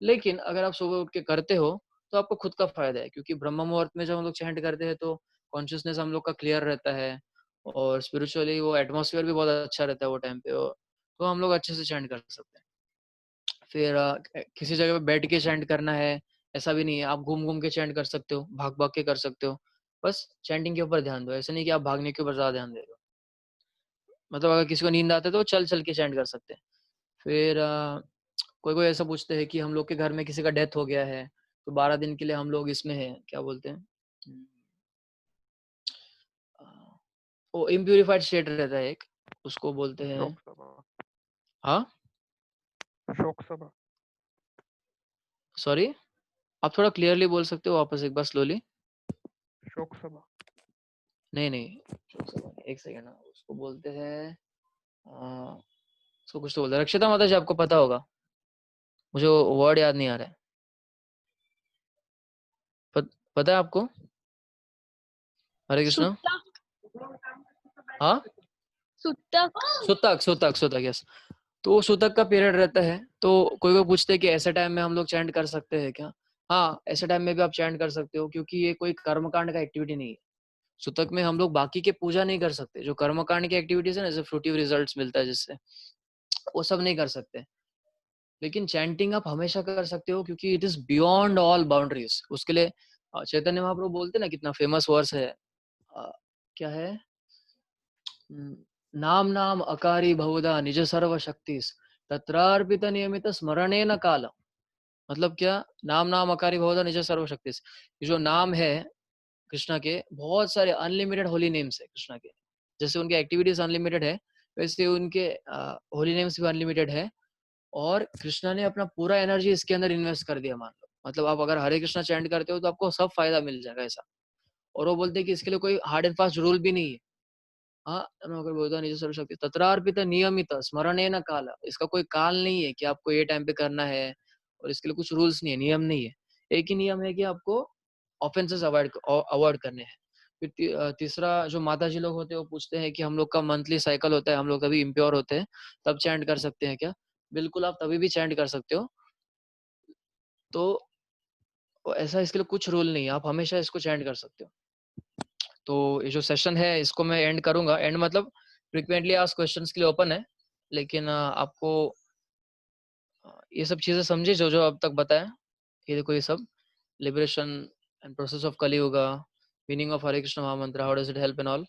लेकिन अगर आप सुबह उठ के करते हो तो आपको खुद का फायदा है, क्योंकि ब्रह्म मुहूर्त में जब हम लोग चैंट करते हैं तो कॉन्शियसनेस हम लोग का क्लियर रहता है, और स्पिरिचुअली वो एटमॉस्फेयर भी बहुत अच्छा रहता है वो टाइम पे, तो हम लोग अच्छे से चैंट कर सकते हैं। फिर किसी जगह पे बैठ के चैंट करना है ऐसा भी नहीं है, आप घूम घूम के चैंट कर सकते हो, भाग भाग के कर सकते हो। बस चैंटिंग के ऊपर ध्यान दो, ऐसा नहीं कि आप भागने के ऊपर ज्यादा ध्यान दे रहे हो। मतलब अगर किसी को नींद आते है तो वो चल चल के चैंट कर सकते हैं। फिर कोई कोई ऐसा पूछते हैं कि हम लोग के घर में किसी का डेथ हो गया है तो 12 दिन के लिए हम लोग इसमें है, क्या बोलते हैं, अ, वो इम्प्यूरिफाइड स्टेट रहता है एक, उसको बोलते हैं। शोक सभा। हाँ, शोक सभा। सॉरी, आप थोड़ा क्लियरली बोल सकते हो वापस एक बार स्लोली। शोक सभा। नहीं नहीं, एक सेकेंड, उसको बोलते हैं उसको कुछ तो बोलते हैं, रक्षिता माता जी आपको पता होगा, मुझे वर्ड याद नहीं आ रहा है। पता है आपको? हरे कृष्णा। सुतक। हाँ, सुतक। सुतक सुतक सुतक, यस। तो सूतक का पीरियड रहता है, तो कोई कोई पूछते हैं कि ऐसे टाइम में हम लोग चैंट कर सकते हैं क्या। हाँ, ऐसे टाइम में भी आप चैंट कर सकते हो, क्योंकि ये कोई कर्मकांड का एक्टिविटी नहीं है। सूतक में हम लोग बाकी के पूजा नहीं कर सकते, जो कर्मकांड की एक्टिविटीज है ना, जैसे फ्रूटिव रिजल्ट्स मिलता है जिससे, वो सब नहीं कर सकते। लेकिन चैंटिंग आप हमेशा कर सकते हो, क्योंकि it is beyond all boundaries. उसके लिए चैतन्य महाप्रभु बोलते हैं ना, कितना फेमस वर्स है, क्या है, नाम नाम अकारी बहुधा निज सर्व शक्तिस तत्रार्पित नियमित स्मरणेन काल। मतलब क्या, नाम नाम अकारी बहुधा निज सर्व शक्तिस, ये जो नाम है कृष्णा के, बहुत सारे अनलिमिटेड होली नेम्स है कृष्णा के। जैसे उनके एक्टिविटीज अनलिमिटेड है, वैसे उनके होली नेम्स भी अनलिमिटेड है। और कृष्णा ने अपना पूरा एनर्जी इसके अंदर इन्वेस्ट कर दिया, मान लो। मतलब आप अगर हरे कृष्णा चैंट करते हो तो आपको सब फायदा मिल जाएगा ऐसा। और वो बोलते हैं कि इसके लिए कोई हार्ड एंड फास्ट रूल भी नहीं है। हाँ, अगर बोलता निज सर्वशक्ति तत्रार्पित नियमित स्मरणेन काल, इसका कोई काल नहीं है कि आपको ये टाइम पे करना है, और इसके लिए कुछ रूल्स नहीं है, नियम नहीं है। एक ही नियम है कि आपको ऑफेंसेस अवॉइड अवॉइड करने हैं। फिर तीसरा, जो माता जी लोग होते हैं वो पूछते हैं कि हम लोग का मंथली साइकिल होता है, हम लोग कभी इम्प्योर होते हैं तब चैंट कर सकते हैं क्या। बिल्कुल, आप तभी भी चैंट कर सकते हो। तो ऐसा इसके लिए कुछ रूल नहीं है, आप हमेशा इसको चैंट कर सकते हो। तो ये जो सेशन है इसको मैं एंड करूंगा। एंड मतलब फ्रिक्वेंटली आस्क क्वेश्चंस के लिए ओपन है, लेकिन आपको ये सब चीजें समझे जो जो अब तक बताया। ये देखो, ये सब liberation and process of Kali Yuga, meaning of Hare Krishna mahamantra, how does it help in all.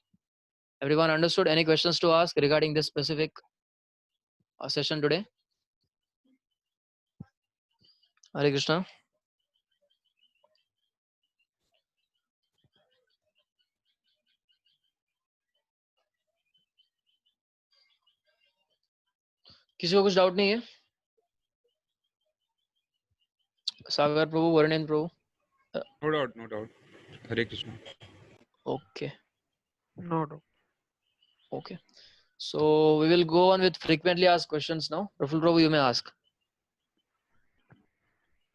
Everyone understood? Any questions to ask regarding this specific session today? Hare Krishna. किसी को कुछ डाउट नहीं है? Sagar Prabhu, Varnen Prabhu. No doubt, no doubt. Hare Krishna. Okay no doubt. Okay, so we will go on with frequently asked questions now. Praful Prabhu, you may ask.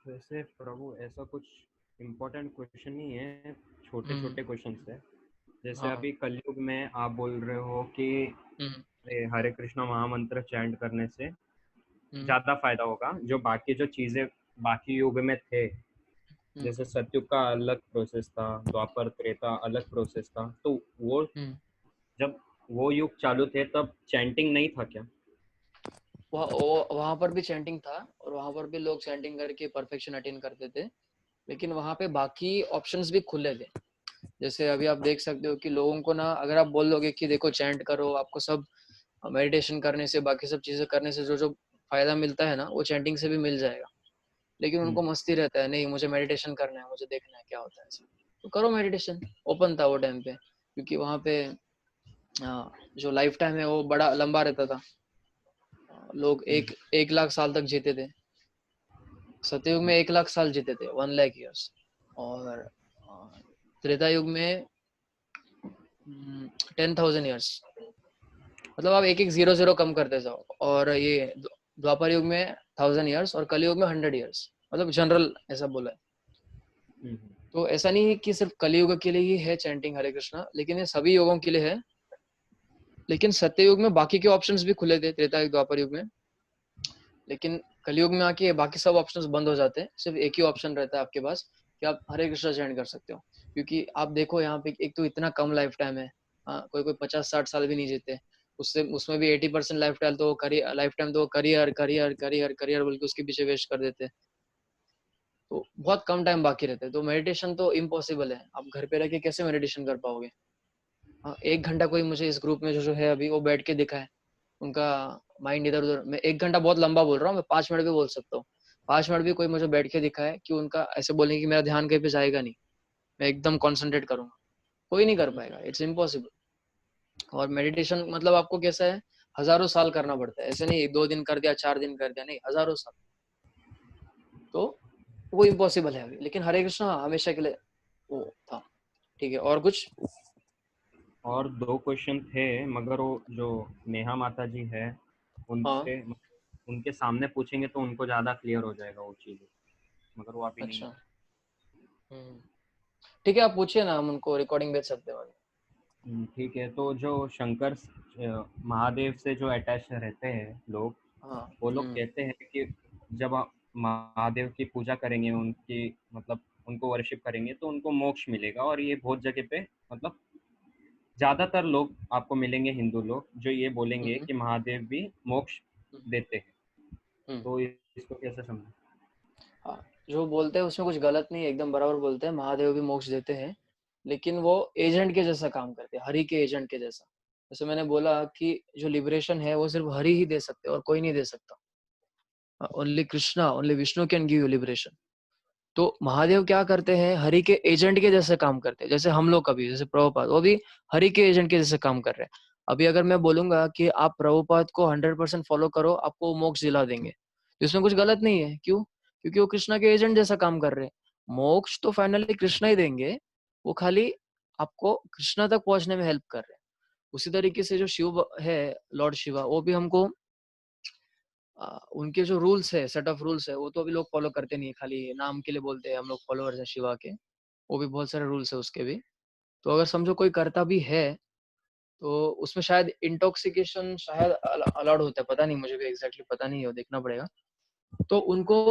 वैसे प्रभु ऐसा कुछ important question नहीं है, छोटे छोटे क्वेश्चन है। जैसे हाँ। अभी कलयुग में आप बोल रहे हो कि हम्म, हरे कृष्णा महामंत्र चैंट करने से हम्म, ज्यादा फायदा होगा। जो बाकी जो चीजें बाकी युग में थे, हम्म, जैसे सतयुग का अलग प्रोसेस था, द्वापर त्रेता अलग प्रोसेस था, तो वो हम्म। जब वो युग चालू थे तब चैंटिंग नहीं था क्या? वहां पर भी चैंटिंग था, और वहां पर भी लोग चैंटिंग करके परफेक्शन अटेन करते थे। लेकिन वहां पे बाकी ऑप्शंस भी खुले थे। जैसे अभी आप देख सकते हो कि लोगों को ना, अगर आप बोल दोगे कि देखो चैंट करो, आपको सब मेडिटेशन करने से, बाकी सब चीजें करने से जो जो फायदा मिलता है ना, वो चैंटिंग से भी मिल जाएगा। लेकिन उनको मस्ती रहता है, नहीं मुझे मेडिटेशन करना है, मुझे देखना है क्या होता है ऐसा। तो करो मेडिटेशन। ओपन था वो टाइम पे, क्योंकि वहां पे जो लाइफ टाइम है वो बड़ा लंबा रहता था। लोग एक लाख साल तक जीते थे। सतयुग में 1 लाख साल जीते थे, 1 लाख ईयर्स। और त्रेता युग में 10,000 ईयर्स। मतलब आप एक एक 0 0 कम करते जाओ। और ये द्वापर युग में 1000 ईयर्स और कलयुग में 100 ईयर्स। मतलब जनरल ऐसा बोला है। तो ऐसा नहीं है कि सिर्फ कलयुग के लिए ही है चैंटिंग हरे कृष्णा, लेकिन ये सभी युगों के लिए है। लेकिन सत्ययुग में बाकी के ऑप्शंस भी खुले थे, त्रेता युग द्वापर युग में। लेकिन कलयुग में आके बाकी सब ऑप्शंस बंद हो जाते हैं, सिर्फ एक ही ऑप्शन रहता है आपके पास कि आप हरे कृष्णा चैंट कर सकते हो। क्योंकि आप देखो यहाँ पे एक तो इतना कम लाइफ टाइम है। कोई कोई 50-60 साल भी नहीं जीते। उससे उसमें भी 80% लाइफ टाइम तो करियर करियर करियर करियर बोल के उसके पीछे वेस्ट कर देते हैं। तो बहुत कम टाइम बाकी रहता है। तो मेडिटेशन तो इम्पॉसिबल है। आप घर पे रह के कैसे मेडिटेशन कर पाओगे? 1 घंटा कोई मुझे इस ग्रुप में जो है अभी वो बैठ के दिखा है, उनका माइंड इधर उधर। मैं 1 घंटा बहुत लंबा बोल रहा हूँ, मैं 5 मिनट भी बोल सकता हूँ। 5 मिनट भी कोई मुझे बैठ के दिखा है कि उनका ऐसे बोलेंगे कि मेरा ध्यान कहीं पे जाएगा नहीं, मैं एकदम कॉन्सेंट्रेट करूंगा, कोई नहीं कर पाएगा। It's impossible. और मेडिटेशन मतलब आपको कैसा है, हजारों साल करना पड़ता है। ऐसे नहीं 2 दिन कर दिया, 4 दिन कर दिया, नहीं, हजारों साल। तो वो इम्पॉसिबल है अभी। लेकिन हरे कृष्णा हमेशा के लिए वो था। ठीक है, और कुछ? और 2 क्वेश्चन थे, मगर वो जो नेहा माता जी है हाँ, उनसे उनके सामने पूछेंगे तो उनको ज़्यादा क्लियर हो जाएगा वो चीज़ें, मगर वो अभी नहीं अच्छा। है। ठीक है, आप पूछिए ना, हम उनको रिकॉर्डिंग भेज सकते हैं। ठीक है। तो जो शंकर महादेव से जो अटैच रहते हैं लोग, हाँ। वो लोग कहते हैं कि जब आप महादेव की पूजा करेंगे, उनकी मतलब उनको वर्शिप करेंगे तो उनको मोक्ष मिलेगा। और ये बहुत जगह पे मतलब ज़्यादातर लोग आपको मिलेंगे, हिंदू लोग, जो ये बोलेंगे हम्म, कि महादेव भी मोक्ष देते हैं। हम्म। तो इसको कैसे समझें? हाँ, जो बोलते हैं उसमें कुछ गलत नहीं है, एकदम बराबर बोलते हैं। महादेव भी मोक्ष देते हैं, लेकिन वो एजेंट के जैसा काम करते हैं, हरि के एजेंट के जैसा। जैसे मैंने बोला कि जो लिबरेशन है वो सिर्फ हरि ही दे सकते हैं और कोई नहीं दे सकता। Only Krishna, only Vishnu can give you liberation. तो महादेव क्या करते हैं, हरि के एजेंट के जैसे काम करते हैं। जैसे हम लोग कभी, जैसे प्रभुपाद, वो भी हरि के एजेंट के जैसे काम कर रहे हैं। अभी अगर मैं बोलूंगा कि आप प्रभुपाद को 100% फॉलो करो, आपको वो मोक्ष दिला देंगे, तो इसमें कुछ गलत नहीं है। क्यों? क्योंकि वो कृष्णा के एजेंट जैसा काम कर रहे हैं। मोक्ष तो फाइनली कृष्णा ही देंगे, वो खाली आपको कृष्णा तक पहुंचने में हेल्प कर रहे हैं। उसी तरीके से जो शिव है, लॉर्ड शिवा, वो भी हमको उनके जो रूल्स है, सेट ऑफ रूल्स है, वो तो अभी लोग फॉलो करते नहीं है, खाली नाम के लिए बोलते हैं हम लोग फॉलोअर्स है शिवा के। वो भी बहुत सारे रूल्स है उसके भी। तो अगर समझो कोई करता भी है, तो उसमें शायद इंटॉक्सिकेशन शायद अलाउड होता है, पता नहीं, मुझे भी एग्जैक्टली पता नहीं है, वो देखना पड़ेगा। तो उनको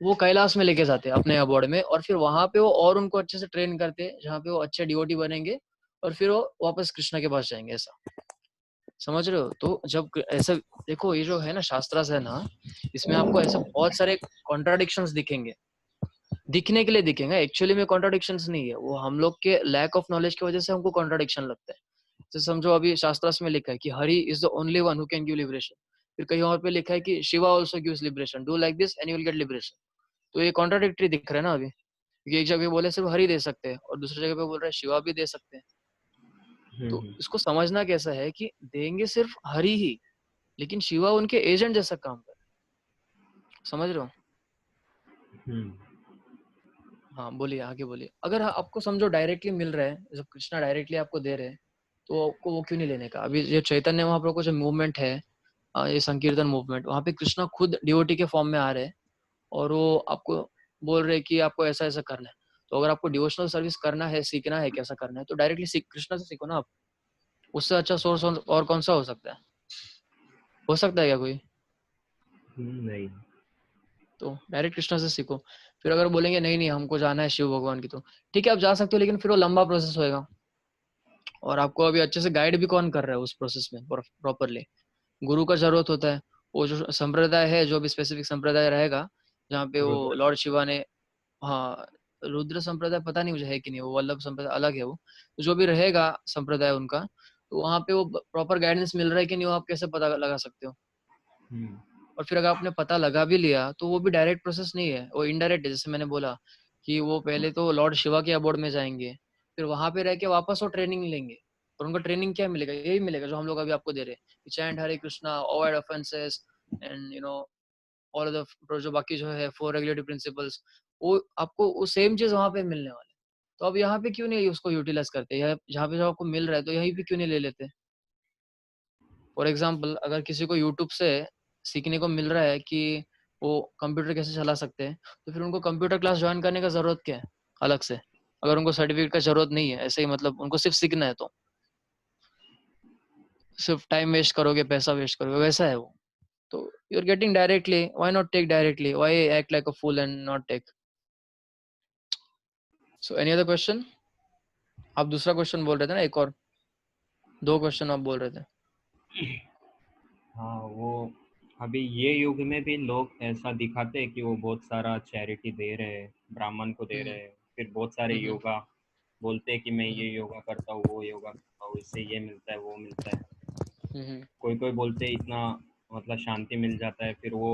वो कैलाश में लेके जाते हैं अपने अबोर्ड में, और फिर वहां पे वो और उनको अच्छे से ट्रेन करते हैं, जहाँ पे वो अच्छे डिवोटी बनेंगे, और फिर वो वापस कृष्णा के पास जाएंगे। ऐसा समझ रहे हो? तो जब ऐसा देखो, ये जो है ना शास्त्रास है ना, इसमें आपको ऐसे बहुत सारे कॉन्ट्राडिक्शंस दिखेंगे, दिखने के लिए दिखेंगे, एक्चुअली में कॉन्ट्राडिक्शंस नहीं है, वो हम लोग के लैक ऑफ नॉलेज की वजह से हमको कॉन्ट्राडिक्शन लगता है। तो समझो अभी शास्त्रास में लिखा है कि Hari is the only one who can give liberation, फिर कहीं और पे लिखा है कि Shiva also gives liberation, do like this and you will get liberation. तो ये कॉन्ट्राडिक्टरी दिख रहा है ना अभी, क्योंकि एक जगह बोले सिर्फ हरि दे सकते हैं और दूसरी जगह पे बोल रहे हैं शिवा भी दे सकते हैं। तो इसको समझना कैसा है कि देंगे सिर्फ हरि ही, लेकिन शिवा उनके एजेंट जैसा काम कर रहे हैं। समझ रहे हो? हाँ, बोलिए, आगे बोलिए। अगर आपको समझो डायरेक्टली मिल रहा है, जब कृष्णा डायरेक्टली आपको दे रहे हैं, तो आपको वो क्यों नहीं लेने का? अभी ये चैतन्य महाप्रभु का जो मूवमेंट है, ये संकीर्तन मूवमेंट, वहाँ पे कृष्णा खुद डिवोटी के फॉर्म में आ रहे हैं, और वो आपको बोल रहे हैं कि आपको ऐसा ऐसा करना है। तो अगर आपको डिवोशनल सर्विस करना है, सीखना है कैसा करना है, तो डायरेक्टली कृष्णा से सीखो ना आप। उससे अच्छा सोर्स और कौन सा हो सकता है? हो सकता है क्या कोई? नहीं। तो डायरेक्ट कृष्णा से सीखो। फिर अगर बोलेंगे नहीं नहीं हमको जाना है शिव भगवान की, तो ठीक है आप जा सकते हो, लेकिन फिर वो लंबा प्रोसेस होएगा, और आपको अभी अच्छे से गाइड भी कौन कर रहा है उस प्रोसेस में प्रॉपरली? गुरु का जरूरत होता है। वो जो संप्रदाय है, जो भी स्पेसिफिक संप्रदाय रहेगा, जहाँ पे वो रुद्र। लॉर्ड शिवा ने, हाँ, रुद्र संप्रदाय पता नहीं मुझे है कि नहीं, वो वल्लभ संप्रदाय अलग है वो, तो जो भी रहेगा संप्रदाय उनका, तो वहाँ पे वो प्रॉपर गाइडेंस मिल रहा है कि नहीं, वो आप कैसे पता लगा सकते हो? और फिर अगर आपने पता लगा भी लिया, तो वो भी डायरेक्ट प्रोसेस नहीं है, वो इनडायरेक्ट है। जैसे मैंने बोला कि वो पहले तो लॉर्ड शिवा के अबोर्ड में जाएंगे, फिर वहां पे रह के वापस वो ट्रेनिंग लेंगे, और उनको ट्रेनिंग क्या मिलेगा? यही मिलेगा जो हम लोग अभी आपको दे रहे हैं, chant Hare Krishna, avoid offences, and all of the जो बाकी जो है 4 रेगुलेटरी प्रिंसिपल्स, वो आपको वो सेम चीज वहां पे मिलने वाला है। तो अब यहाँ पे क्यों नहीं उसको यूटिलाइज करते, या जहाँ पे जो आपको मिल रहा है तो यहीं पे क्यों नहीं ले लेते? फॉर एग्जाम्पल, अगर किसी को यूट्यूब से सीखने को मिल रहा है कि वो कंप्यूटर कैसे चला सकते हैं, तो फिर उनको कंप्यूटर क्लास ज्वाइन करने का जरूरत क्या है अलग से, अगर उनको सर्टिफिकेट का जरूरत नहीं है? ऐसे ही मतलब उनको सिर्फ सीखना है तो सिर्फ टाइम वेस्ट करोगे, पैसा वेस्ट करोगे, वैसा है वो। तो you are getting directly, why not take directly, why act like a fool and not take? So any other question? आप दूसरा क्वेश्चन बोल रहे थे ना, एक और 2 क्वेश्चन आप बोल रहे थे। हाँ, वो अभी ये युग में भी लोग ऐसा दिखाते हैं कि वो बहुत सारा चैरिटी दे रहे हैं, ब्राह्मण को दे हम्म, रहे हैं, फिर बहुत सारे हम्म, योगा बोलते हैं कि मैं हम्म, ये योगा करता हूँ, वो योगा करता हूँ, इससे ये मिलता है, वो मिलता है। हम्म, कोई कोई बोलते हैं इतना मतलब शांति मिल जाता है, फिर वो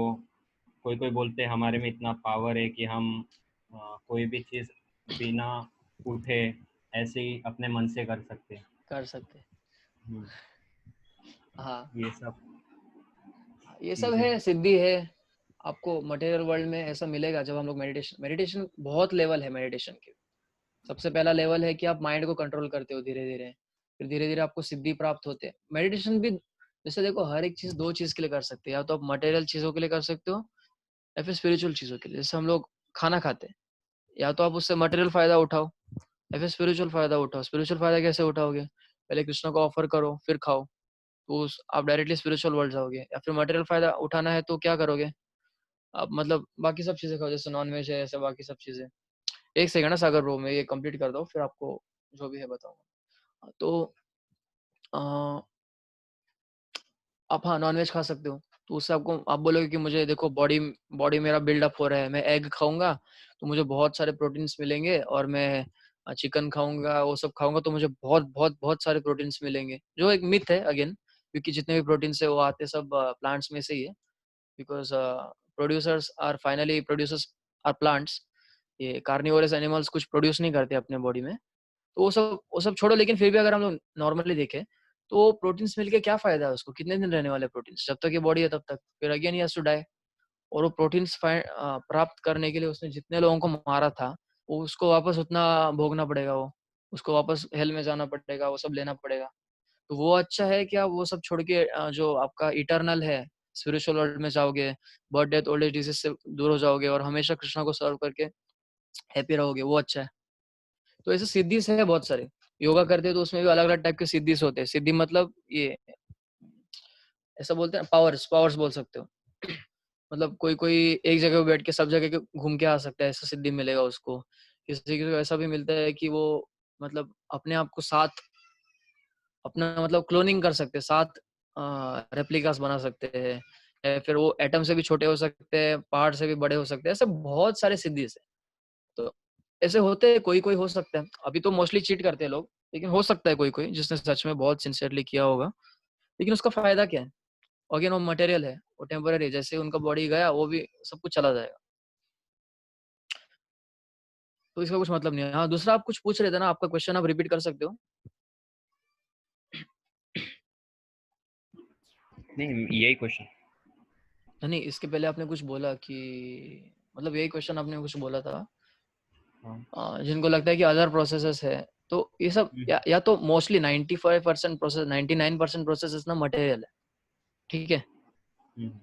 कोई कोई बोलते हैं हमारे में इतना पावर है कि हम कोई भी चीज़ बिना उठे ऐसे ही अपने मन से कर सकते हैं। कर सकते हैं। हम्म, हाँ, ये सब ये सब चीज़ें है, हैं। सिद्धि है। आपको मटेरियल वर्ल्ड में ऐसा मिलेगा जब हम लोग मेडिटेशन बहुत लेवल है मेडिटेशन के। सबसे पहला लेवल है कि आप माइंड को कंट्रोल करते हो धीरे धीरे, फिर धीरे धीरे आपको सिद्धि प्राप्त होते हैं। मेडिटेशन भी जैसे देखो, हर एक चीज 2 चीज के लिए कर सकते हैं, या तो आप मटेरियल चीजों के लिए कर सकते हो या फिर स्पिरिचुअल चीजों के लिए। जैसे हम लोग खाना खाते हैं, या तो आप उससे मटेरियल फायदा उठाओ या फिर स्पिरिचुअल फायदा उठाओ। स्पिरिचुअल फायदा कैसे उठाओगे? पहले कृष्ण को ऑफर करो फिर खाओ, तो आप डायरेक्टली स्पिरिचुअल वर्ल्ड जाओगे। या फिर मटेरियल फायदा उठाना है तो क्या करोगे आप, मतलब बाकी सब चीजें खाओ, जैसे नॉन वेज है, ऐसे बाकी सब चीजें। एक सेकंड ना सागर ब्रो, मैं ये कंप्लीट कर दो फिर आपको जो भी है बताऊंगा। तो अ, आप हाँ नॉन वेज खा सकते हो, तो उससे आपको आप बोलोगे कि मुझे देखो बॉडी बॉडी मेरा बिल्डअप हो रहा है, मैं एग खाऊंगा तो मुझे बहुत सारे प्रोटीन्स मिलेंगे, और मैं चिकन खाऊंगा वो सब खाऊंगा तो मुझे बहुत बहुत बहुत सारे प्रोटीन्स मिलेंगे, जो एक मिथ है अगेन, क्योंकि जितने भी प्रोटीन्स है वो आते सब प्लांट्स में से ही है। Because producers are plants. ये कार्निवोरस एनिमल्स कुछ प्रोड्यूस नहीं करते अपने बॉडी में। तो वो सब छोड़ो, लेकिन फिर भी अगर हम लोग नॉर्मली देखें तो प्रोटीन्स मिलके क्या फायदा है उसको? कितने दिन रहने वाले प्रोटीन्स? जब तक ये बॉडी है तब तक, फिर again he has to die. और वो प्रोटीन्स प्राप्त करने के लिए उसने जितने लोगों को मारा था, वो उसको वापस उतना भोगना पड़ेगा, वो उसको वापस हेल में जाना पड़ेगा, वो सब लेना पड़ेगा। तो वो अच्छा है कि आप वो सब छोड़ के जो आपका इटर्नल है स्पिरिचुअल वर्ल्ड में जाओगे, birth death old age disease से दूर हो जाओगे और हमेशा कृष्णा को सर्व करके हैप्पी रहोगे, वो अच्छा है। तो ऐसे सिद्धीज है बहुत सारे। योगा करते हैं तो उसमें भी अलग अलग टाइप के सिद्धीज होते हैं। सिद्धि मतलब ये ऐसा बोलते हैं, पावर्स पावर्स बोल सकते हो। मतलब कोई कोई एक जगह पे बैठ के सब जगह के घूम के आ सकता है, ऐसा सिद्धि मिलेगा उसको। किसी को ऐसा भी मिलता है कि वो मतलब अपने आप को साथ अपना मतलब क्लोनिंग कर सकते हैं, साथ रेप्लिकास बना सकते हैं, या फिर वो एटम से भी छोटे हो सकते हैं, पहाड़ से भी बड़े हो सकते हैं, ऐसे बहुत सारे सिद्धीज है। तो ऐसे होते हैं, कोई कोई हो सकता है। अभी तो मोस्टली चीट करते हैं लोग, लेकिन हो सकता है कोई कोई जिसने सच में बहुत सिंसियरली किया होगा। लेकिन उसका फायदा क्या है? अगेन वो मटेरियल है, वो टेम्पररी, जैसे उनका बॉडी गया वो भी सब कुछ चला जाएगा, तो इसका कुछ मतलब नहीं है। हाँ, दूसरा आप कुछ पूछ रहे थे ना, आपका क्वेश्चन आप रिपीट कर सकते हो। नहीं, यही क्वेश्चन। नहीं, इसके पहले आपने कुछ बोला कि मतलब यही क्वेश्चन आपने कुछ बोला था, हाँ। जिनको लगता है कि अदर प्रोसेसेस है, तो ये सब या तो मोस्टली 95% प्रोसेस, 99% प्रोसेसेस ना मटेरियल है, ठीक है।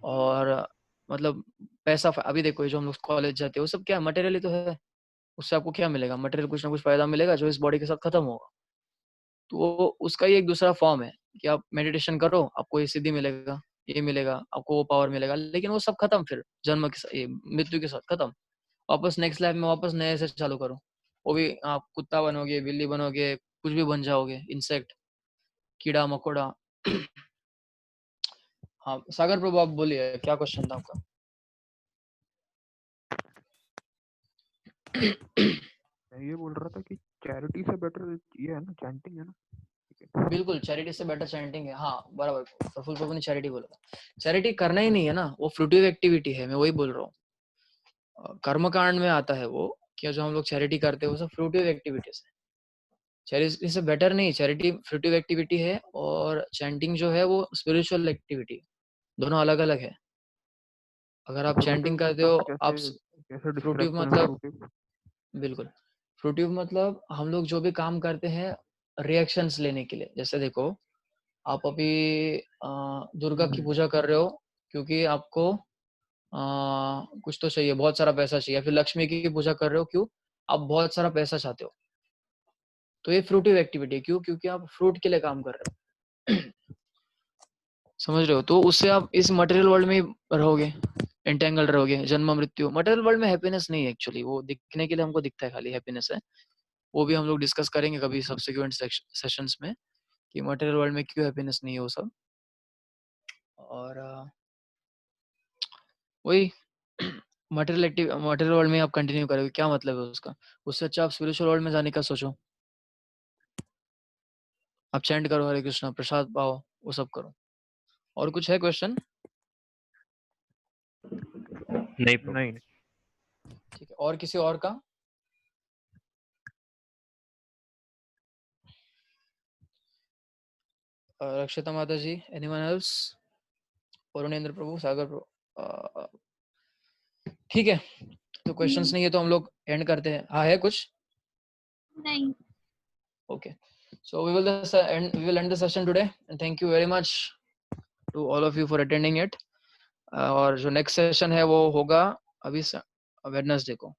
और मतलब पैसा अभी देखो, ये जो हम लोग कॉलेज जाते हैं वो सब क्या मटेरियल ही तो है। उससे आपको क्या मिलेगा? मटेरियल कुछ ना कुछ फायदा मिलेगा जो इस बॉडी के साथ खत्म होगा। तो वो उसका ही एक दूसरा फॉर्म है कि आप मेडिटेशन करो, आपको ये सिद्धि मिलेगा, ये मिलेगा, आपको वो पावर मिलेगा, लेकिन वो सब खत्म फिर जन्म के साथ, ये मृत्यु के साथ खत्म। वापस नेक्स्ट लाइफ में वापस नए से चालू करो। वो भी आप कुत्ता बनोगे, बिल्ली बनोगे, कुछ भी बन जाओगे, इंसेक्ट, कीड़ा मकोड़ा। हाँ सागर प्रभु, आप बोलिए क्या क्वेश्चन था आपका? मैं ये बोल रहा था कि चैरिटी से बेटर ये है ना, चैंटिंग है ना। ठीक है। बिल्कुल, चैरिटी से बेटर चैंटिंग है। हाँ बराबर, प्रफुल्ल प्रभु ने चैरिटी बोला। चैरिटी करना ही नहीं है ना, वो फ्रूटिव एक्टिविटी है, मैं वही बोल रहा हूँ। कर्म कांड में आता है वो, कि जो हम लोग चैरिटी करते हैं वो सब फ्रूटिव एक्टिविटीज है। चैरिटी से बेटर नहीं, चैरिटी फ्रूटिव एक्टिविटी है और चैंटिंग जो है वो स्पिरिचुअल एक्टिविटी है। दोनों अलग अलग है। अगर आप चैंटिंग करते हो, मतलब आप कैसे कैसे फ्रूटिव डिस्क्राइब करें मतलब fruitive? बिल्कुल फ्रूटिव मतलब हम लोग जो भी काम करते हैं रिएक्शंस लेने के लिए। जैसे देखो, आप अभी दुर्गा की पूजा कर रहे हो क्योंकि आपको कुछ तो चाहिए, बहुत सारा पैसा चाहिए, या फिर लक्ष्मी की पूजा कर रहे हो क्यों, आप बहुत सारा पैसा चाहते हो। तो ये फ्रूटिव एक्टिविटी है। क्यों? क्योंकि आप फ्रूट के लिए काम कर रहे हो। समझ रहे हो? तो उससे आप इस मटेरियल वर्ल्ड में ही रहोगे, एंटेंगल रहोगे, जन्म मृत्यु। मटेरियल वर्ल्ड में हैप्पीनेस नहीं है एक्चुअली, वो दिखने के लिए हमको दिखता है खाली हैप्पीनेस है। वो भी हम लोग डिस्कस करेंगे कभी सब्सिक्वेंट सेशंस में कि मटेरियल वर्ल्ड में क्यों हैप्पीनेस नहीं है वो सब। और वही मटेरियल वर्ल्ड में आप कंटिन्यू करोगे, क्या मतलब है उसका? उससे अच्छा आप स्पिरिचुअल वर्ल्ड में जाने का सोचो। आप चैंट करो, हरे कृष्णा, प्रसाद पाओ, वो सब करो। और कुछ है क्वेश्चन? नहीं प्रभु। नहीं ठीक है, और किसी और का? रक्षिता माता जी, एनीवन एल्स? वरुणेंद्र प्रभु, सागर प्रभु। ठीक है, तो क्वेश्चंस नहीं है तो हम लोग एंड करते हैं। हाँ, है कुछ? नहीं। Okay, so we will end the session today, and thank you very much to all of you for attending it. और जो नेक्स्ट सेशन है वो होगा अभी वेडनेसडे को।